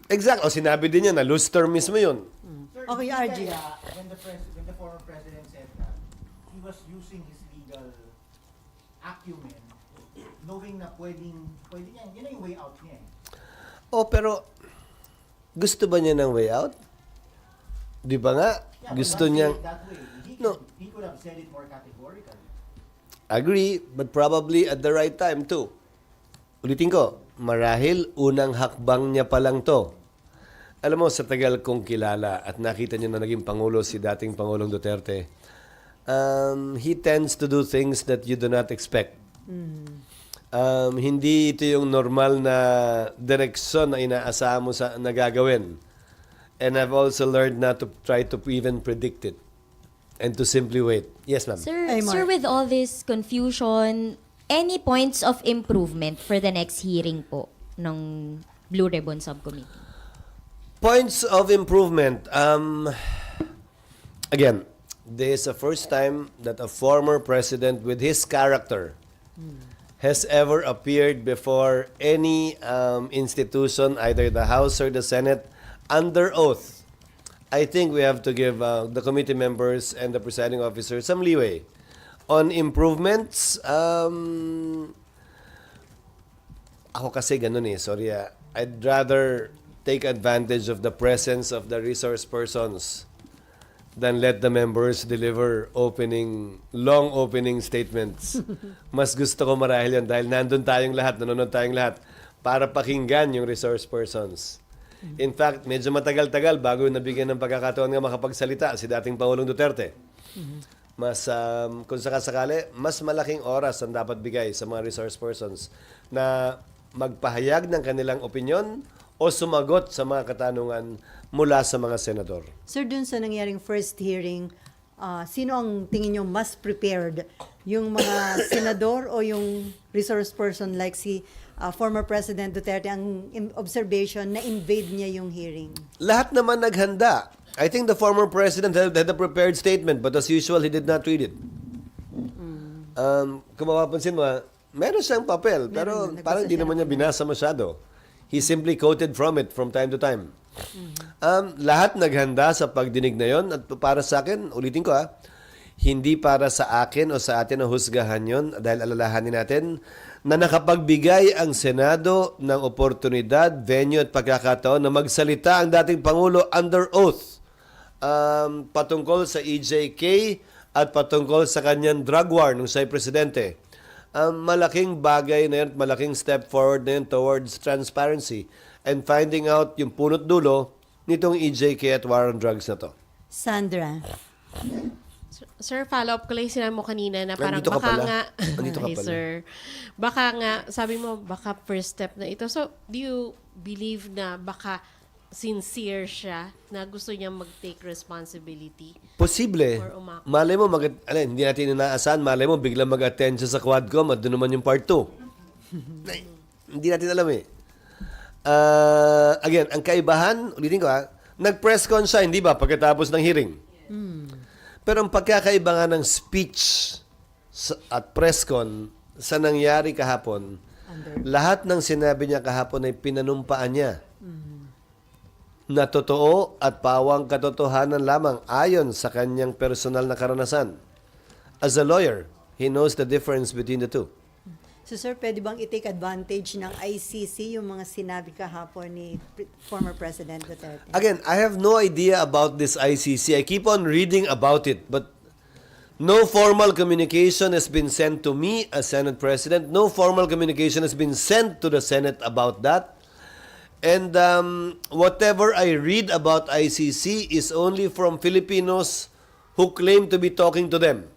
[SPEAKER 2] Exact. O sinabi din niya na loose term mismo yun.
[SPEAKER 3] Sir,
[SPEAKER 1] Okay,
[SPEAKER 3] hindi
[SPEAKER 1] RJ.
[SPEAKER 3] kaya when the former president said that he was using his legal acumen, knowing na pwede niya, yun na yung way out niya eh.
[SPEAKER 2] O pero, gusto ba niya ng way out? Di ba nga?
[SPEAKER 3] Yeah, but
[SPEAKER 2] Gusto
[SPEAKER 3] not say
[SPEAKER 2] niyang...
[SPEAKER 3] it that way.
[SPEAKER 2] No.
[SPEAKER 3] He could have said it more categorically.
[SPEAKER 2] Agree, but probably at the right time too. Ulitin ko, marahil unang hakbang niya pa lang to. Alam mo, sa tagal kong kilala at nakita niyo na naging Pangulo si dating Pangulong Duterte, he tends to do things that you do not expect. Hindi ito yung normal na direksyon na inaasahan mo sa nagagawin. And I've also learned not to try to even predict it and to simply wait. Yes, ma'am.
[SPEAKER 1] Ay, Mark.
[SPEAKER 8] Sir, with all this confusion, any points of improvement for the next hearing po ng Blue Ribbon Subcommittee?
[SPEAKER 2] Points of improvement. Again, this is the first time that a former president with his character has ever appeared before any institution, either the House or the Senate, under oath. I think we have to give the committee members and the presiding officer some leeway. On improvements, ako kasi ganun eh, sorry I'd rather take advantage of the presence of the resource persons than let the members deliver long opening statements. Mas gusto ko marahil yan dahil nandun tayong lahat, nanonood tayong lahat para pakinggan yung resource persons. In fact, medyo matagal-tagal bago nabigyan ng pagkakataon nga makapagsalita si dating Pangulong Duterte. Mas, kung sakasakali, mas malaking oras ang dapat bigay sa mga resource persons na magpahayag ng kanilang opinion o sumagot sa mga katanungan mula sa mga senador.
[SPEAKER 1] Sir, dun sa nangyaring first hearing, sino ang tingin nyo mas prepared? Yung mga senador o yung resource person like si former President Duterte? Ang observation na invade niya yung hearing.
[SPEAKER 2] Lahat naman naghanda. I think the former president had a prepared statement, but as usual, he did not read it. Kung mapapansin mo, meron siyang papel, pero
[SPEAKER 1] Meron,
[SPEAKER 2] parang
[SPEAKER 1] nagbasa
[SPEAKER 2] di
[SPEAKER 1] siya
[SPEAKER 2] naman
[SPEAKER 1] ng
[SPEAKER 2] niya binasa masyado. He simply quoted from it from time to time. Lahat naghanda sa pagdinig na yon at para sa akin, ulitin ko hindi para sa akin o sa atin na husgahan yon dahil alalahanin natin na nakapagbigay ang Senado ng oportunidad, venue at pagkakataon na magsalita ang dating Pangulo under oath patungkol sa EJK at patungkol sa kanyang drug war nung siya'y presidente. Malaking bagay na yun, malaking step forward na yun towards transparency and finding out yung punot dulo nitong EJK at war on drugs na to.
[SPEAKER 1] Sandra.
[SPEAKER 9] Sir, follow-up ko lang yung sinabi mo kanina na parang
[SPEAKER 2] Nandito ka
[SPEAKER 9] baka
[SPEAKER 2] pala.
[SPEAKER 9] nga,
[SPEAKER 2] Nandito ka
[SPEAKER 9] Hi,
[SPEAKER 2] pala.
[SPEAKER 9] sir, baka nga, sabi mo, baka first step na ito. So, do you believe na baka sincere siya na gusto niya mag-take responsibility?
[SPEAKER 2] Posible.
[SPEAKER 9] Or umak-
[SPEAKER 2] Malay mo, hindi natin inaasahan, malay mo, biglang mag-attend siya sa Quadcom at doon naman yung part 2. Hindi natin alam eh. Again, ang kaibahan, ulitin ko nag-press con siya, hindi ba, pagkatapos ng hearing? Pero ang pagkakaiba nga ng speech at press con sa nangyari kahapon, lahat ng sinabi niya kahapon ay pinanumpaan niya na totoo at pawang katotohanan lamang ayon sa kanyang personal na karanasan. As a lawyer, he knows the difference between the two.
[SPEAKER 1] So sir, pwede bang i-take advantage ng ICC yung mga sinabi kahapon ni former President Duterte?
[SPEAKER 2] Again, I have no idea about this ICC. I keep on reading about it, but no formal communication has been sent to me as Senate President. No formal communication has been sent to the Senate about that. And whatever I read about ICC is only from Filipinos who claim to be talking to them.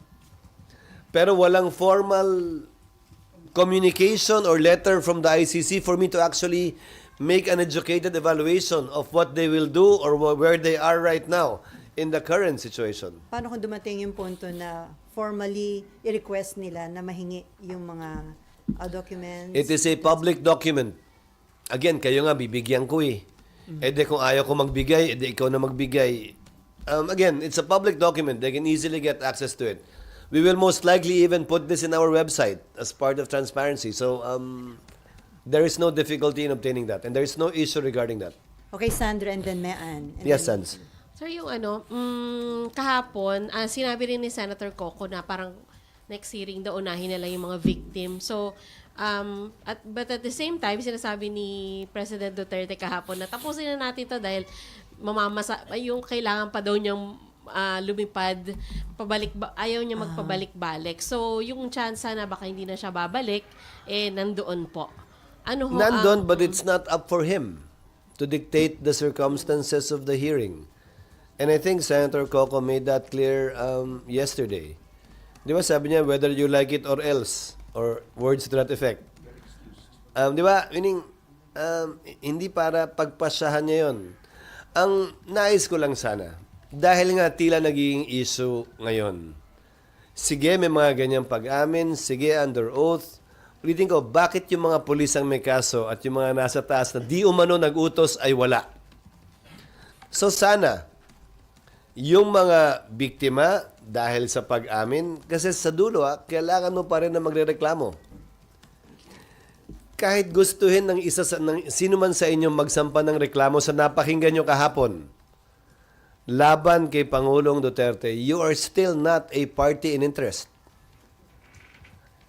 [SPEAKER 2] Pero walang formal communication or letter from the ICC for me to actually make an educated evaluation of what they will do or where they are right now in the current situation.
[SPEAKER 1] Paano kung dumating yung punto na formally i-request nila na mahingi yung mga documents?
[SPEAKER 2] It is a public document. Again, kayo nga, bibigyan ko eh. De kung ayaw ko magbigay, de ikaw na magbigay. Again, it's a public document. They can easily get access to it. We will most likely even put this in our website as part of transparency. So, there is no difficulty in obtaining that. And there is no issue regarding that.
[SPEAKER 1] Okay, Sandra, and then Mean. And
[SPEAKER 2] Yes,
[SPEAKER 1] then-
[SPEAKER 2] Sans.
[SPEAKER 9] Sir, yung kahapon, sinabi rin ni Senator Coco na parang next hearing daw unahin na lang yung mga victim. So, but at the same time, sinasabi ni President Duterte kahapon na tapusin na natin to dahil yung kailangan pa daw niyang lumipad, ayaw niya magpabalik-balik. So, yung chance na baka hindi na siya babalik, nandoon po.
[SPEAKER 2] Nandun, but it's not up for him to dictate the circumstances of the hearing. And I think Senator Coco made that clear yesterday. Di ba sabi niya, whether you like it or else, or words to that effect. Di ba, meaning, hindi para pagpasyahan niya yun. Ang nais ko lang sana, dahil nga tila naging issue ngayon, sige, may mga ganyang pag-amin, sige, under oath, ulitin ko, bakit yung mga pulis ang may kaso at yung mga nasa taas na di umano nag-utos ay wala? So sana, yung mga biktima, dahil sa pag-amin, kasi sa dulo, kailangan mo pa rin na magrereklamo. Kahit gustuhin ng sino man sa inyo magsampa ng reklamo sa napakinggan nyo kahapon, laban kay Pangulong Duterte, you are still not a party in interest.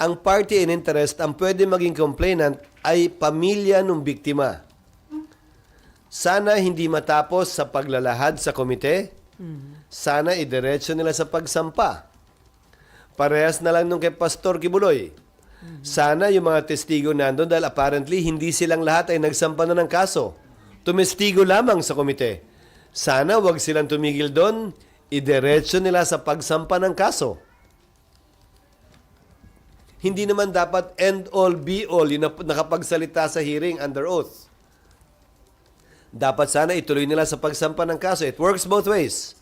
[SPEAKER 2] Ang party in interest, ang pwede maging complainant ay pamilya ng biktima. Sana hindi matapos sa paglalahad sa komite. Sana idiretso nila sa pagsampa. Parehas na lang nung kay Pastor Kibuloy. Sana yung mga testigo nandun dahil apparently hindi silang lahat ay nagsampa na ng kaso. Tumestigo lamang sa komite. Sana wag silang tumigil doon, idiretso nila sa pagsampa ng kaso. Hindi naman dapat end all be all yung nakapagsalita sa hearing under oath. Dapat sana ituloy nila sa pagsampa ng kaso. It works both ways.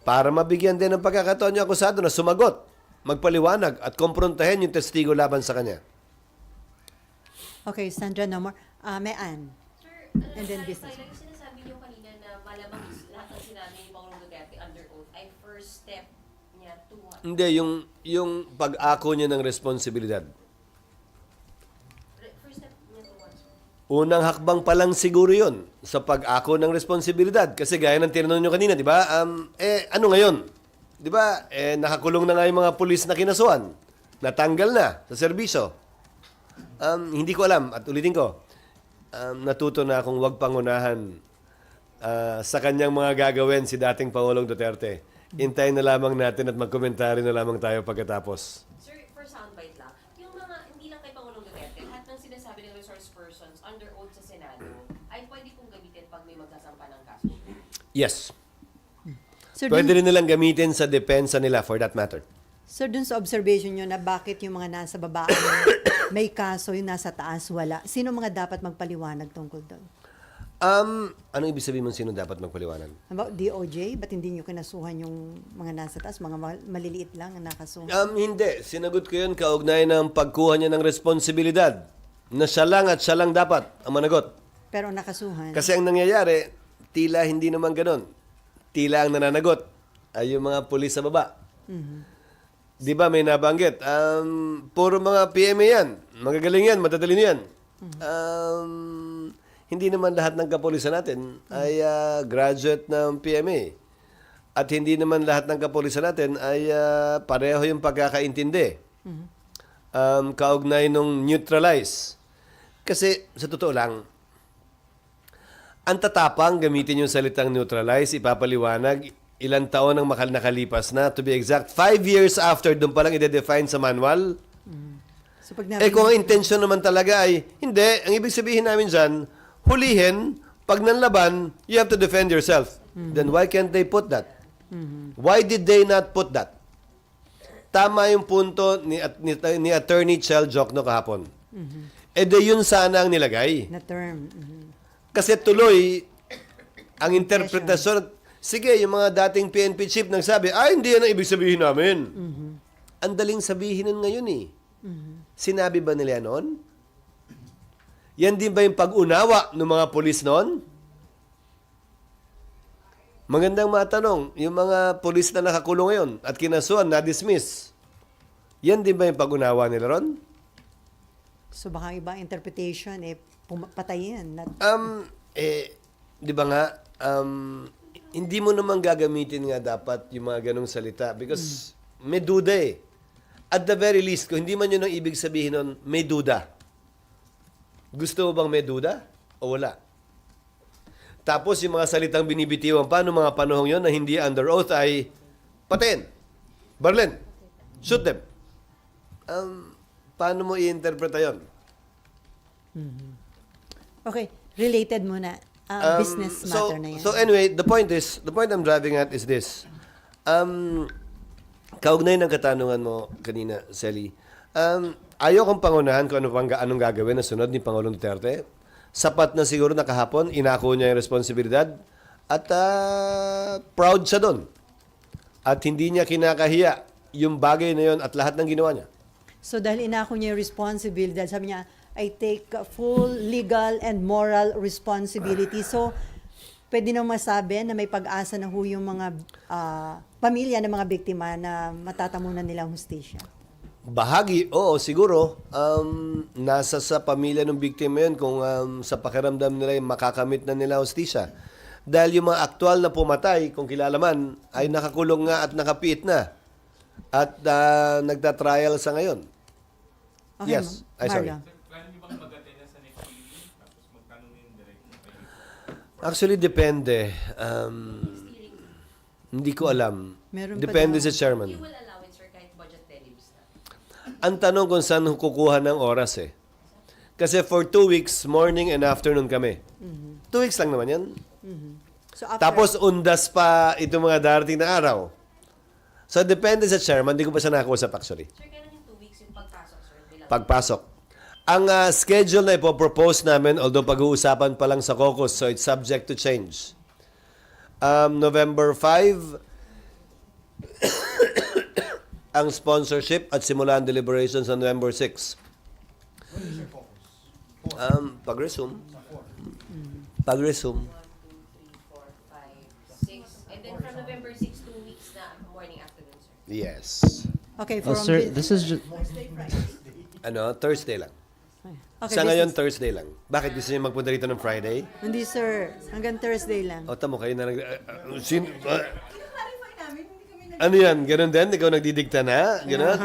[SPEAKER 2] Para mabigyan din ng pagkakataon yung akusado na sumagot, magpaliwanag at komprontahin yung testigo laban sa kanya.
[SPEAKER 1] Okay, Sandra, no more. Mean.
[SPEAKER 7] Sir,
[SPEAKER 1] And then business.
[SPEAKER 7] Yung sinasabi niyo kanina na malamang lahat ng sinabi ni Pangulong Duterte under oath ay first step niya to what?
[SPEAKER 2] Hindi, yung pag-ako niya ng responsibilidad.
[SPEAKER 7] First step niya to what?
[SPEAKER 2] Unang hakbang pa lang siguro yun sa pag-ako ng responsibilidad. Kasi gaya ng tinanong nyo kanina, di ba? Ano ngayon? Di ba? Nakakulong na nga yung mga pulis na kinasuhan. Natanggal na sa serbisyo. Hindi ko alam. At ulitin ko, natuto na akong wag pangunahan sa kanyang mga gagawin si dating Pangulong Duterte. Hintayin na lamang natin at magkomentary na lamang tayo pagkatapos.
[SPEAKER 7] Sir, for soundbite lang, yung mga, hindi lang kay Pangulong Duterte, lahat ng sinasabi ng resource persons under oath sa Senado ay pwede kong gamitin pag may magsasampa ng kaso.
[SPEAKER 2] Yes.
[SPEAKER 1] So,
[SPEAKER 2] Pwede
[SPEAKER 1] dun,
[SPEAKER 2] rin nilang gamitin sa depensa nila for that matter.
[SPEAKER 1] so dun sa observation nyo na bakit yung mga nasa baba may kaso, yung nasa taas wala, sino mga dapat magpaliwanag tungkol doon?
[SPEAKER 2] Ano ibig sabihin mo sino dapat magpaliwanag?
[SPEAKER 1] About DOJ? Ba't hindi nyo kinasuhan yung mga nasa taas? Mga maliliit lang ang nakasuhan?
[SPEAKER 2] Hindi. Sinagot ko yun kaugnay ng pagkuha niya ng responsibilidad na siya lang at siya lang dapat ang managot.
[SPEAKER 1] Pero ang nakasuhan?
[SPEAKER 2] Kasi ang nangyayari, tila hindi naman ganon. Tila ang nananagot ay yung mga pulis sa baba. Di ba may nabanggit? Puro mga PMA yan. Magagaling yan, madadali yan. Hindi naman lahat ng kapulisan natin ay graduate ng PMA. At hindi naman lahat ng kapulisan natin ay pareho yung pagkakaintindi. Kaugnay nung neutralize. Kasi sa totoo lang, ang tatapang gamitin yung salitang neutralize, ipapaliwanag, ilang taon ang nakalipas na, to be exact, 5 years after, doon palang ide-define sa manual.
[SPEAKER 1] So, pag
[SPEAKER 2] Kung ang intention naman talaga ay, hindi, ang ibig sabihin namin dyan, hulihin, pag nanlaban, you have to defend yourself. Then why can't they put that? Why did they not put that? tama yung punto ni Attorney Chel Jokno kahapon. Eh de yun sana ang nilagay.
[SPEAKER 1] Na term.
[SPEAKER 2] Kasi tuloy, ang interpretasyon, sige, yung mga dating PNP chief nagsabi, hindi yan ang ibig sabihin namin. Ang daling sabihin nun ngayon eh. Sinabi ba nila noon? Yan din ba yung pag-unawa ng mga pulis noon? Magandang matanong, yung mga pulis na nakakulong ngayon at kinasuhan, na-dismiss, yan din ba yung pag-unawa nila ron?
[SPEAKER 1] So baka ibang interpretation, patayin.
[SPEAKER 2] Di ba nga, hindi mo naman gagamitin nga dapat yung mga ganong salita because may duda eh. At the very least, kung hindi man yun ang ibig sabihin nun, may duda. Gusto mo bang may duda o wala? Tapos yung mga salitang binibitiwan pa noong mga panahong yon na hindi under oath ay patayin, barlin, shoot them. Paano mo i-interpreta yun?
[SPEAKER 1] Okay, related muna. Business matter na yan.
[SPEAKER 2] So anyway, the point I'm driving at is this. Kaugnay ng katanungan mo kanina, Selly, ayaw kong pangunahan kung anong gagawin na sunod ni Pangulong Duterte. Sapat na siguro na kahapon, inako niya yung responsibilidad at proud siya doon. At hindi niya kinakahiya yung bagay na yon at lahat ng ginawa niya.
[SPEAKER 1] So dahil inako niya yung responsibility, sabi niya, I take full legal and moral responsibility. So, pwede nang masabi na may pag-asa na yung mga pamilya ng mga biktima na matatamunan nilang hustisya.
[SPEAKER 2] Bahagi, oo, siguro, nasa sa pamilya ng biktima yun kung sa pakiramdam nila yung makakamit na nila hustisya. Dahil yung mga aktual na pumatay, kung kilala man, ay nakakulong nga at nakapiit na. At nagtatrial sa ngayon.
[SPEAKER 1] Okay,
[SPEAKER 2] Yes. Sorry.
[SPEAKER 1] Marla.
[SPEAKER 6] Plano niyo bang mag-attend na sa next meeting? Tapos magtanungin direct na kayo?
[SPEAKER 2] Actually, depende. Hindi ko alam.
[SPEAKER 1] Meron pa
[SPEAKER 2] Depende
[SPEAKER 1] daw.
[SPEAKER 2] sa chairman.
[SPEAKER 7] You will allow it, sir, kahit budget delibs na.
[SPEAKER 2] Ang tanong kung saan kukuha ng oras eh. Kasi for 2 weeks, morning and afternoon kami. 2 weeks lang naman yan.
[SPEAKER 1] So after,
[SPEAKER 2] Tapos undas pa itong mga darating na araw. So depende sa chairman, hindi ko pa siya nakakusap actually.
[SPEAKER 7] Sir, kailan yung 2 weeks yung pagpasok, sir? Bilang
[SPEAKER 2] Pagpasok. Ang schedule na ipopropose namin, although pag-uusapan pa lang sa caucus, so it's subject to change. November 5, ang sponsorship at simulan deliberations on November 6. Pag-resume.
[SPEAKER 7] 1, 2, 3, 4, 5, 6. And then from November 6, 2 weeks na morning afternoon, sir.
[SPEAKER 2] Yes.
[SPEAKER 1] okay,
[SPEAKER 10] Oh,
[SPEAKER 1] from
[SPEAKER 10] sir, this is just...
[SPEAKER 2] Thursday lang.
[SPEAKER 1] okay,
[SPEAKER 2] Sa ngayon,
[SPEAKER 1] business.
[SPEAKER 2] Thursday lang. Bakit gusto niyo magpunta rito ng Friday?
[SPEAKER 1] Hindi sir, hanggang Thursday lang.
[SPEAKER 2] O, tamo kayo na
[SPEAKER 5] Clarify namin, hindi kami
[SPEAKER 2] ano yan? Ganun din? Ikaw nagdidikta na? Ganun?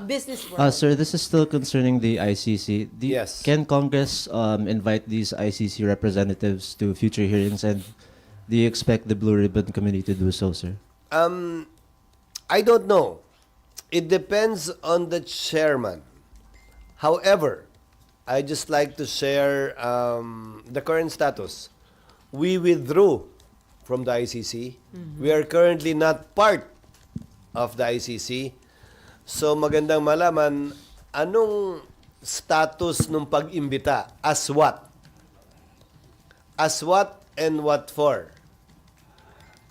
[SPEAKER 1] Business world.
[SPEAKER 10] Sir, this is still concerning the ICC.
[SPEAKER 2] Yes.
[SPEAKER 10] Can Congress invite these ICC representatives to future hearings, and do you expect the Blue Ribbon Committee to do so, sir?
[SPEAKER 2] I don't know. It depends on the chairman. However, I just like to share the current status. We withdrew from the ICC. We are currently not part of the ICC. So magandang malaman anong status ng pag-imbita. As what? As what and what for?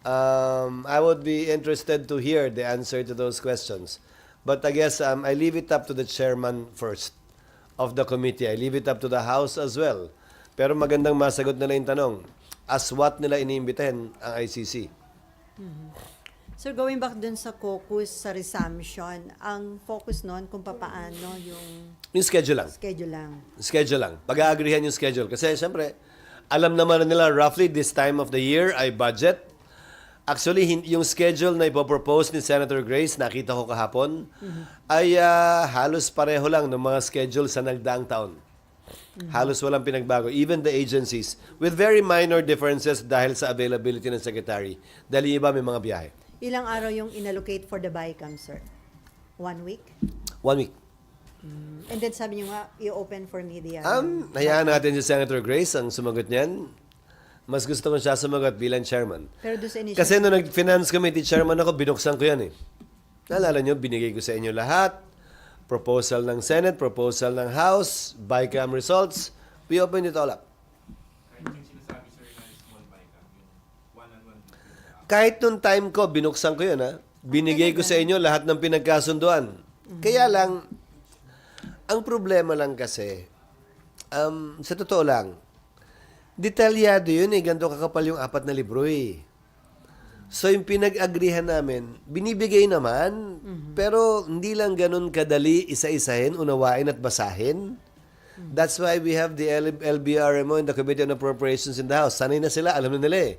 [SPEAKER 2] I would be interested to hear the answer to those questions. But I guess I leave it up to the chairman first of the committee. I leave it up to the House as well. Pero magandang masagot nila yung tanong. As what nila iniimbitahin ang ICC?
[SPEAKER 1] So going back dun sa caucus, sa resumption, ang focus nun kung papaano yung
[SPEAKER 2] Yung schedule lang.
[SPEAKER 1] schedule lang.
[SPEAKER 2] Schedule lang. Pag-aagrihan yung schedule. Kasi siyempre, alam naman nila roughly this time of the year ay budget. Actually, yung schedule na ipopropose ni Senator Grace, nakita ko kahapon, ay halos pareho lang ng mga schedule sa nagdaang taon. Halos walang pinagbago. Even the agencies, with very minor differences dahil sa availability ng secretary. Dahil yung iba may mga biyahe.
[SPEAKER 1] Ilang araw yung inallocate for the BICAM, sir? 1 week?
[SPEAKER 2] 1 week.
[SPEAKER 1] And then sabi niyo nga, i-open for media.
[SPEAKER 2] Hayaan natin si Senator Grace ang sumagot niyan. Mas gusto ko siya sumagot bilang chairman.
[SPEAKER 1] Pero doon sa initial,
[SPEAKER 2] Kasi nung nag-finance committee chairman ako, binuksan ko yan eh. Naalala nyo, binigay ko sa inyo lahat. Proposal ng Senate, proposal ng House, BICAM results. We opened it all up.
[SPEAKER 6] Kahit yung sinasabi, sir, na small BICAM, yung one-on-one between
[SPEAKER 2] Kahit nung time ko, binuksan ko yun, ha? Binigay ko sa inyo lahat ng pinagkasunduan. Kaya lang, ang problema lang kasi, sa totoo lang, detalyado yun eh. Ganito kakapal yung 4 na libro eh. So yung pinag-agrihan namin, binibigay naman, pero hindi lang ganun kadali isa-isahin, unawain at basahin. That's why we have the LBRMO and the Committee on Appropriations in the House. Sanay na sila, alam na nila eh.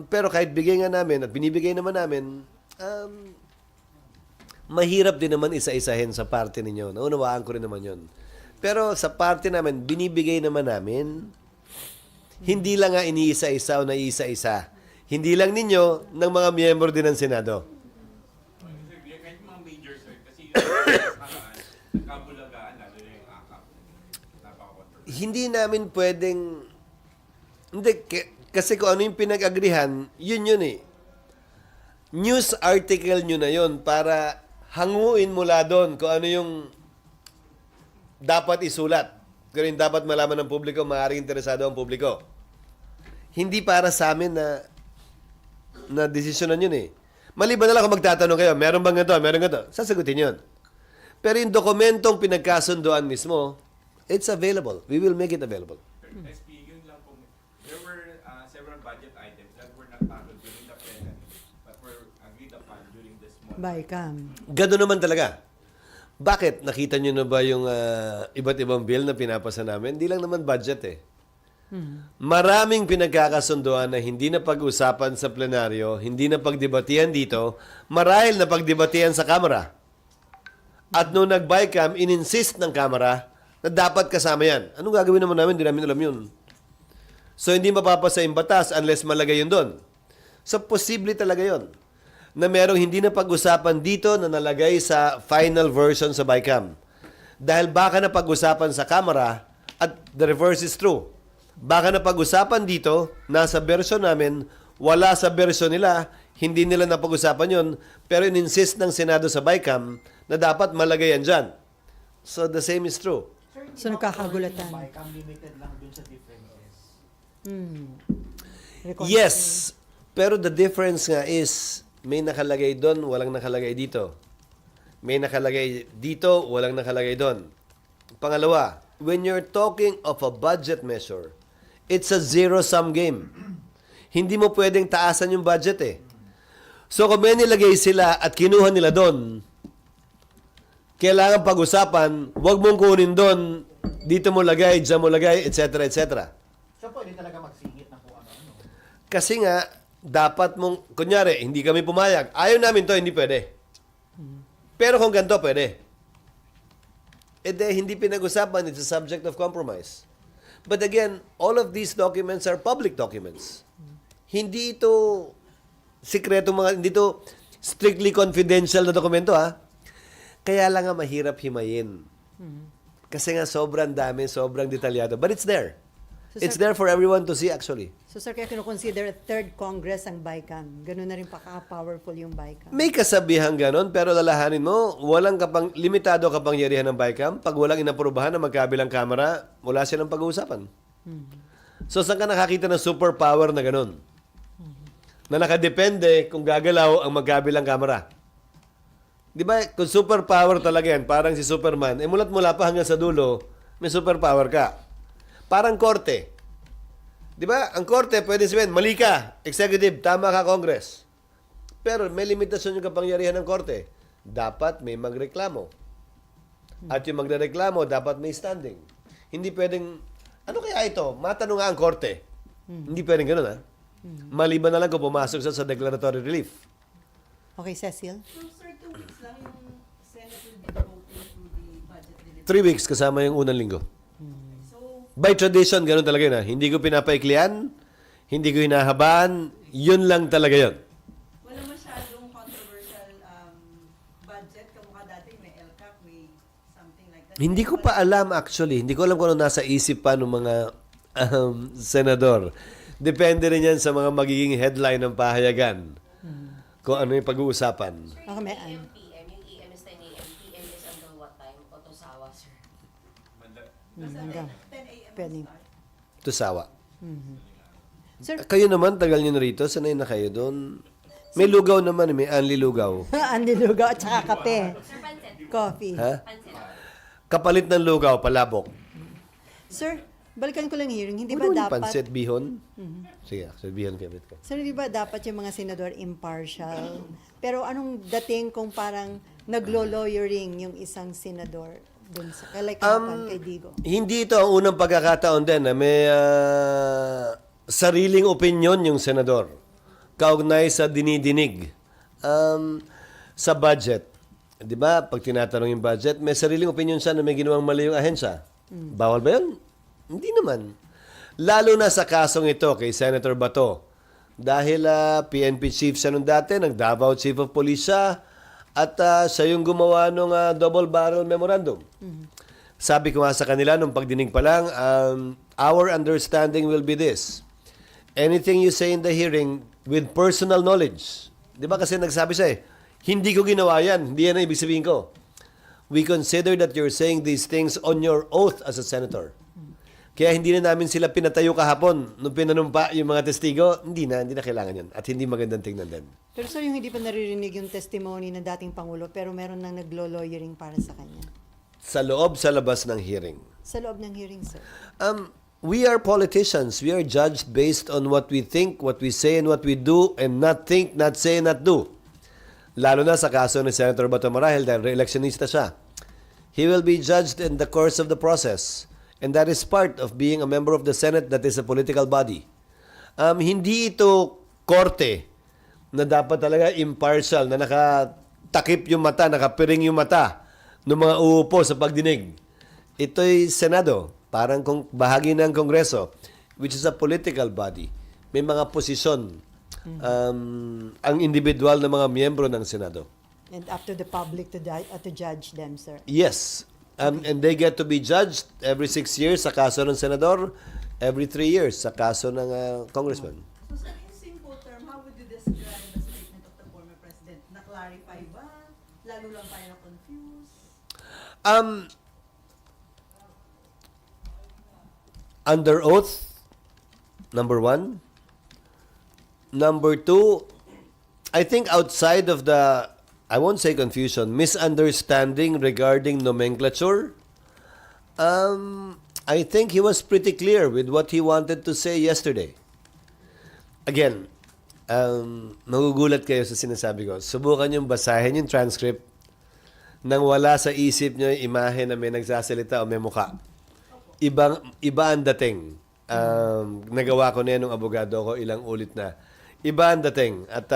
[SPEAKER 2] Pero kahit bigay nga namin at binibigay naman namin, mahirap din naman isa-isahin sa party ninyo. Naunawaan ko rin naman yun. Pero sa party namin, binibigay naman namin, hindi lang nga iniisa-isa o naiisa-isa. Hindi lang ninyo, ng mga miyembro din ng Senado.
[SPEAKER 6] Sir, kahit yung mga major, sir, kasi yung nagkabulagaan, lalo na yung AKAP. Napaka-controversial.
[SPEAKER 2] Hindi namin pwedeng, hindi, kasi kung ano yung pinag-agrihan, yun eh. News article nyo na yun para hanguin mula doon kung ano yung dapat isulat. Kung yung dapat malaman ng publiko, maaaring interesado ang publiko. Hindi para sa amin na desisyonan yun eh. Maliban na lang kung magtatanong kayo, meron bang ito, meron ito, sasagutin yun. Pero yung dokumentong pinagkasunduan mismo, it's available. We will make it available.
[SPEAKER 6] SP, yun lang po. There were several budget items that were not tackled during the plenary, but were agreed upon during the small
[SPEAKER 1] BICAM.
[SPEAKER 2] Gano'n naman talaga. Bakit? Nakita nyo na ba yung iba't ibang bill na pinapasa namin? Hindi lang naman budget eh. Maraming pinagkakasunduan na hindi na pag-usapan sa plenaryo, hindi na pagdebatihan dito, marahil na pagdebatihan sa Kamara. At nung nag-BICAM, in-insist ng Kamara na dapat kasama yan. Anong gagawin naman namin? Hindi namin alam yun. So, hindi mapapasa yung batas unless malagay yun doon. So, posible talaga yun na merong hindi na pag-usapan dito na nalagay sa final version sa BICAM. Dahil baka na pag-usapan sa Kamara at the reverse is true. Baka na pag-usapan dito, nasa version namin, wala sa version nila, hindi nila napag-usapan yun, pero in-insist ng Senado sa BICAM na dapat malagay yan dyan. So, the same is true.
[SPEAKER 3] Sir, hindi
[SPEAKER 1] So,
[SPEAKER 3] ba
[SPEAKER 1] nakakagulatan.
[SPEAKER 3] yung BICAM limited lang dun sa differences?
[SPEAKER 2] Yes, pero the difference nga is, may nakalagay doon, walang nakalagay dito. May nakalagay dito, walang nakalagay doon. Pangalawa, when you're talking of a budget measure, it's a zero-sum game. Hindi mo pwedeng taasan yung budget eh. So kung may nilagay sila at kinuha nila doon, kailangan pag-usapan, huwag mong kunin doon, dito mo lagay, dyan mo lagay, etc. etc.
[SPEAKER 3] So pwede talaga magsingit ng kung ano-ano.
[SPEAKER 2] Kasi nga, dapat mong, kunyari, hindi kami pumayag. Ayaw namin to, hindi pwede. Pero kung ganito, pwede. Hindi pinag-usapan, it's a subject of compromise. But again, all of these documents are public documents. Hindi ito sikreto hindi ito strictly confidential na dokumento ha. Kaya lang nga mahirap himayin. Kasi nga sobrang dami, sobrang detalyado. But it's there.
[SPEAKER 1] So,
[SPEAKER 2] It's
[SPEAKER 1] sir-
[SPEAKER 2] there for everyone to see actually.
[SPEAKER 1] So sir, kaya kino-consider third Congress ang BICAM. Ganun na rin powerful yung BICAM.
[SPEAKER 2] May kasabihan ganon, pero lalahanin mo, limitado kapangyarihan ng BICAM. Pag walang inaprubahan ng magkabilang kamera, wala silang pag-uusapan. So, saan ka nakakita ng superpower na ganon? Na nakadepende kung gagalaw ang magkabilang kamera. Di ba, kung superpower talaga yan, parang si Superman, mulat-mula pa hanggang sa dulo, may superpower ka. Parang korte. Di ba? Ang korte, pwede sabihin, mali ka, executive, tama ka, Congress. Pero may limitasyon yung kapangyarihan ng korte. Dapat may magreklamo. At yung magreklamo, dapat may standing. Hindi pwedeng, ano kaya ito? Matanong nga ang korte. Hindi pwedeng ganun, ha? Maliban na lang kung pumasok sa declaratory relief.
[SPEAKER 1] Okay, Cecil?
[SPEAKER 5] So, sir, 2 weeks lang yung Senate will be devoting to the budget delivery.
[SPEAKER 2] 3 weeks kasama yung unang linggo.
[SPEAKER 5] So,
[SPEAKER 2] By tradition, ganun talaga yun, ha? Hindi ko pinapaiklian, hindi ko hinahabaan, yun lang talaga yun.
[SPEAKER 5] wala masyadong controversial budget. Kamukha dati may LCAP, may something like that.
[SPEAKER 2] Hindi ko pa alam actually. Hindi ko alam kung ano nasa isip pa ng mga senador. Depende rin yan sa mga magiging headline ng pahayagan. kung ano yung pag-uusapan.
[SPEAKER 1] Baka may
[SPEAKER 7] PM, yung AM is 10 AM, PM is until what time? Otosawa, sir.
[SPEAKER 1] hanggang
[SPEAKER 5] 10 a.m.
[SPEAKER 1] pwede.
[SPEAKER 2] Tusawa.
[SPEAKER 1] Sir,
[SPEAKER 2] Kayo naman, tagal nyo na rito. Sanay na kayo doon. May lugaw naman, may anli lugaw.
[SPEAKER 1] Andy Lugaw at saka kape. Coffee.
[SPEAKER 2] Ha? Kapalit ng lugaw, palabok.
[SPEAKER 1] Sir, balikan ko lang hearing. Hindi ba
[SPEAKER 2] Ano yung
[SPEAKER 1] dapat...
[SPEAKER 2] pansit bihon? Sige, bihon favorite ko.
[SPEAKER 1] Sir, hindi ba dapat yung mga senador impartial? Pero anong dating kung parang naglo-lawyering yung isang senador dun sa like kay Digo?
[SPEAKER 2] Hindi ito ang unang pagkakataon din na may sariling opinion yung senador. Kaugnay sa dinidinig. Sa budget. Di ba? Pag tinatanong yung budget, may sariling opinion siya na may ginawang mali yung ahensya. Bawal ba yun? Hindi naman. Lalo na sa kasong ito kay Senator Bato. Dahil PNP chief siya nung dati, nag-Davao Chief of Police siya, at siya yung gumawa ng double barrel memorandum. Sabi ko nga sa kanila nung pagdinig pa lang, our understanding will be this. Anything you say in the hearing with personal knowledge. Di ba kasi nagsabi siya hindi ko ginawa yan. Hindi yan ang ibig sabihin ko. We consider that you're saying these things on your oath as a senator. Kaya hindi na namin sila pinatayo kahapon nung pinanumpa yung mga testigo. Hindi na kailangan yun. At hindi magandang tingnan din.
[SPEAKER 1] Pero sir, yung hindi pa naririnig yung testimony ng dating Pangulo, pero meron nang naglo-lawyering para sa kanya.
[SPEAKER 2] Sa loob, sa labas ng hearing.
[SPEAKER 1] Sa loob ng hearing, sir.
[SPEAKER 2] We are politicians. We are judged based on what we think, what we say, and what we do, and not think, not say, not do. Lalo na sa kaso ni Senator Bato Marahil dahil re-electionista siya. He will be judged in the course of the process. And that is part of being a member of the Senate that is a political body. Hindi ito korte na dapat talaga impartial, na nakatakip yung mata, nakapiring yung mata ng mga uupo sa pagdinig. Ito'y Senado, parang bahagi ng Kongreso, which is a political body. May mga posisyon ang individual na mga miyembro ng Senado.
[SPEAKER 1] And up to the public to judge them, sir.
[SPEAKER 2] Yes. And they get to be judged every 6 years sa kaso ng senador, every 3 years sa kaso ng congressman.
[SPEAKER 5] So, sir, in simple term, how would you describe the statement of the former president? Na-clarify ba? Lalo lang tayo na-confused?
[SPEAKER 2] Under oath, number 1. Number 2, I think outside of the, I won't say confusion, misunderstanding regarding nomenclature, I think he was pretty clear with what he wanted to say yesterday. Again, magugulat kayo sa sinasabi ko. Subukan yung basahin yung transcript nang wala sa isip nyo yung imahe na may nagsasalita o may muka. Iba ang dating. Nagawa ko na yan ng abogado ko ilang ulit na. Iba ang dating. At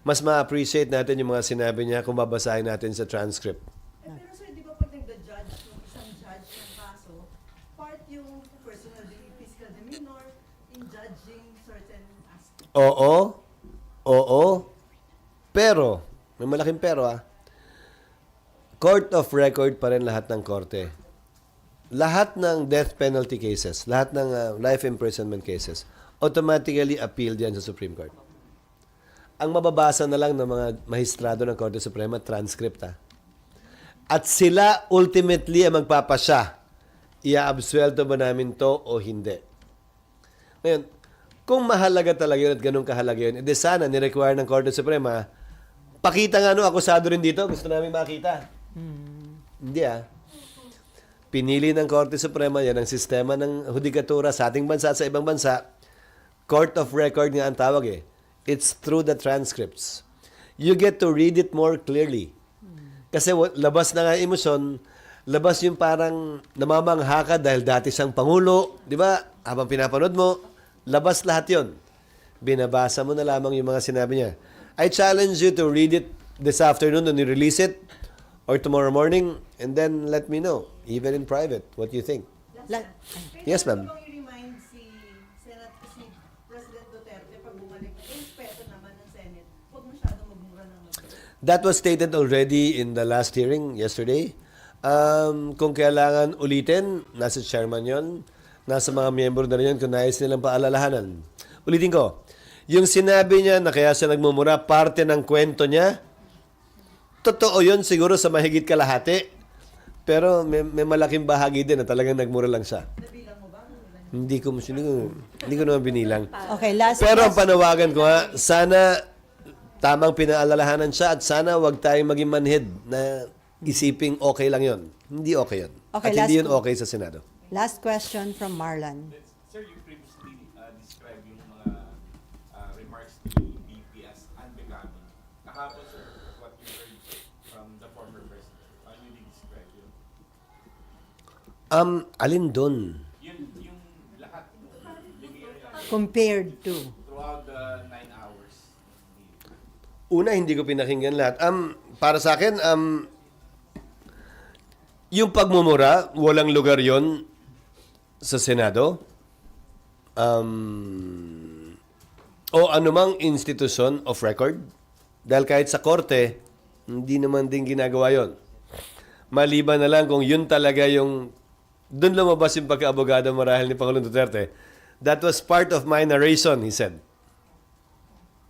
[SPEAKER 2] mas ma-appreciate natin yung mga sinabi niya kung babasahin natin sa transcript.
[SPEAKER 5] Pero sir, di ba pag nagda-judge yung isang judge ng kaso, part yung personal physical demeanor in judging certain aspects?
[SPEAKER 2] Oo. Pero, may malaking pero court of record pa rin lahat ng korte. Lahat ng death penalty cases, lahat ng life imprisonment cases, automatically appealed yan sa Supreme Court. Ang mababasa na lang ng mga mahistrado ng Korte Suprema, transcript At sila ultimately ang magpapasya. Ia-absuelto ba namin to o hindi? Ngayon, kung mahalaga talaga yun at ganun kahalaga yun, edi sana ni-require ng Korte Suprema, pakita nga akusado rin dito, gusto namin makita. Hindi Pinili ng Korte Suprema, yan ang sistema ng hudikatura sa ating bansa at sa ibang bansa. Court of record nga ang tawag It's through the transcripts. You get to read it more clearly. Kasi labas na nga emosyon, labas yung parang namamangha ka dahil dati siyang Pangulo, di ba? Habang pinapanood mo, labas lahat yon. Binabasa mo na lamang yung mga sinabi niya. I challenge you to read it this afternoon when you release it or tomorrow morning and then let me know, even in private, what you think. Yes, ma'am.
[SPEAKER 5] Pwede i-remind si President Duterte pag bumalik, respeto naman ng Senate, huwag masyadong magmura ng
[SPEAKER 2] That was stated already in the last hearing yesterday. Kung kailangan ulitin, nasa chairman yon, nasa mga miyembro na rin yun kung nais nilang paalalahanan. Ulitin ko, Yung sinabi niya na kaya siya nagmumura, parte ng kwento niya, totoo yun siguro sa mahigit kalahati. Pero may malaking bahagi din na talagang nagmura lang siya. Hindi ko naman binilang.
[SPEAKER 1] Okay, last
[SPEAKER 2] Pero ang
[SPEAKER 1] question.
[SPEAKER 2] panawagan ko ha, sana tamang pinaalalahanan siya at sana wag tayong maging manhid na isiping okay lang yon. Hindi okay yun.
[SPEAKER 1] Okay,
[SPEAKER 2] at hindi
[SPEAKER 1] last
[SPEAKER 2] yun okay sa Senado.
[SPEAKER 1] Last question from Marlon.
[SPEAKER 6] Sir, you previously described yung mga remarks ni VP as unbecoming. Kahapon, sir, what you heard from the former president, how you describe yun?
[SPEAKER 2] Alin doon?
[SPEAKER 6] Yung lahat,
[SPEAKER 1] Compared to.
[SPEAKER 6] throughout the 9 hours.
[SPEAKER 2] Una, hindi ko pinakinggan lahat. Para sa akin, yung pagmumura, walang lugar yon sa Senado. O anumang institution of record. Dahil kahit sa korte, hindi naman din ginagawa yon. Maliban na lang kung yun talaga yung doon lumabas yung pagka-abogado marahil ni Pangulong Duterte. That was part of my narration, he said.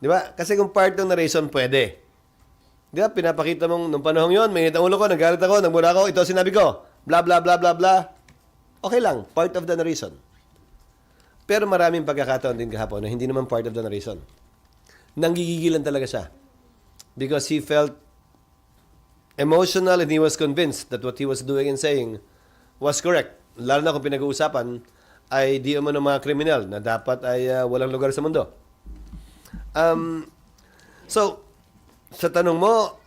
[SPEAKER 2] Di ba? Kasi kung part ng narration, pwede. Di ba? Pinapakita mong, nung panahon yon, may init ang ulo ko, nagalit ako, nagmura ako, ito sinabi ko, bla bla bla bla bla. Okay lang, part of the narration. Pero maraming pagkakataon din kahapon na hindi naman part of the narration. Nanggigigilan talaga siya. Because he felt emotional and he was convinced that what he was doing and saying was correct. Lalo na kung pinag-uusapan ay di umano mga kriminal na dapat ay walang lugar sa mundo. So, sa tanong mo,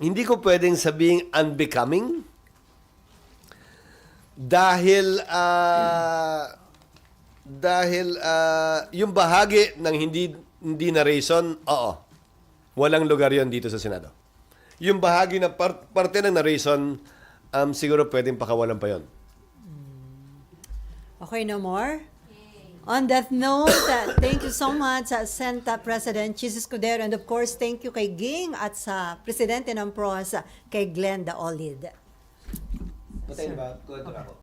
[SPEAKER 2] hindi ko pwedeng sabing unbecoming dahil yung bahagi ng hindi narration, oo, walang lugar yon dito sa Senado. Yung bahagi na parte ng narration, siguro pwedeng pakawalan pa yon.
[SPEAKER 1] Okay, no more? On that note, thank you so much sa Senta President Chis Escudero, and of course, thank you kay Ging at sa Presidente ng PROS, kay Glenda Olid.
[SPEAKER 2] Patayin ba? Kuwento ako.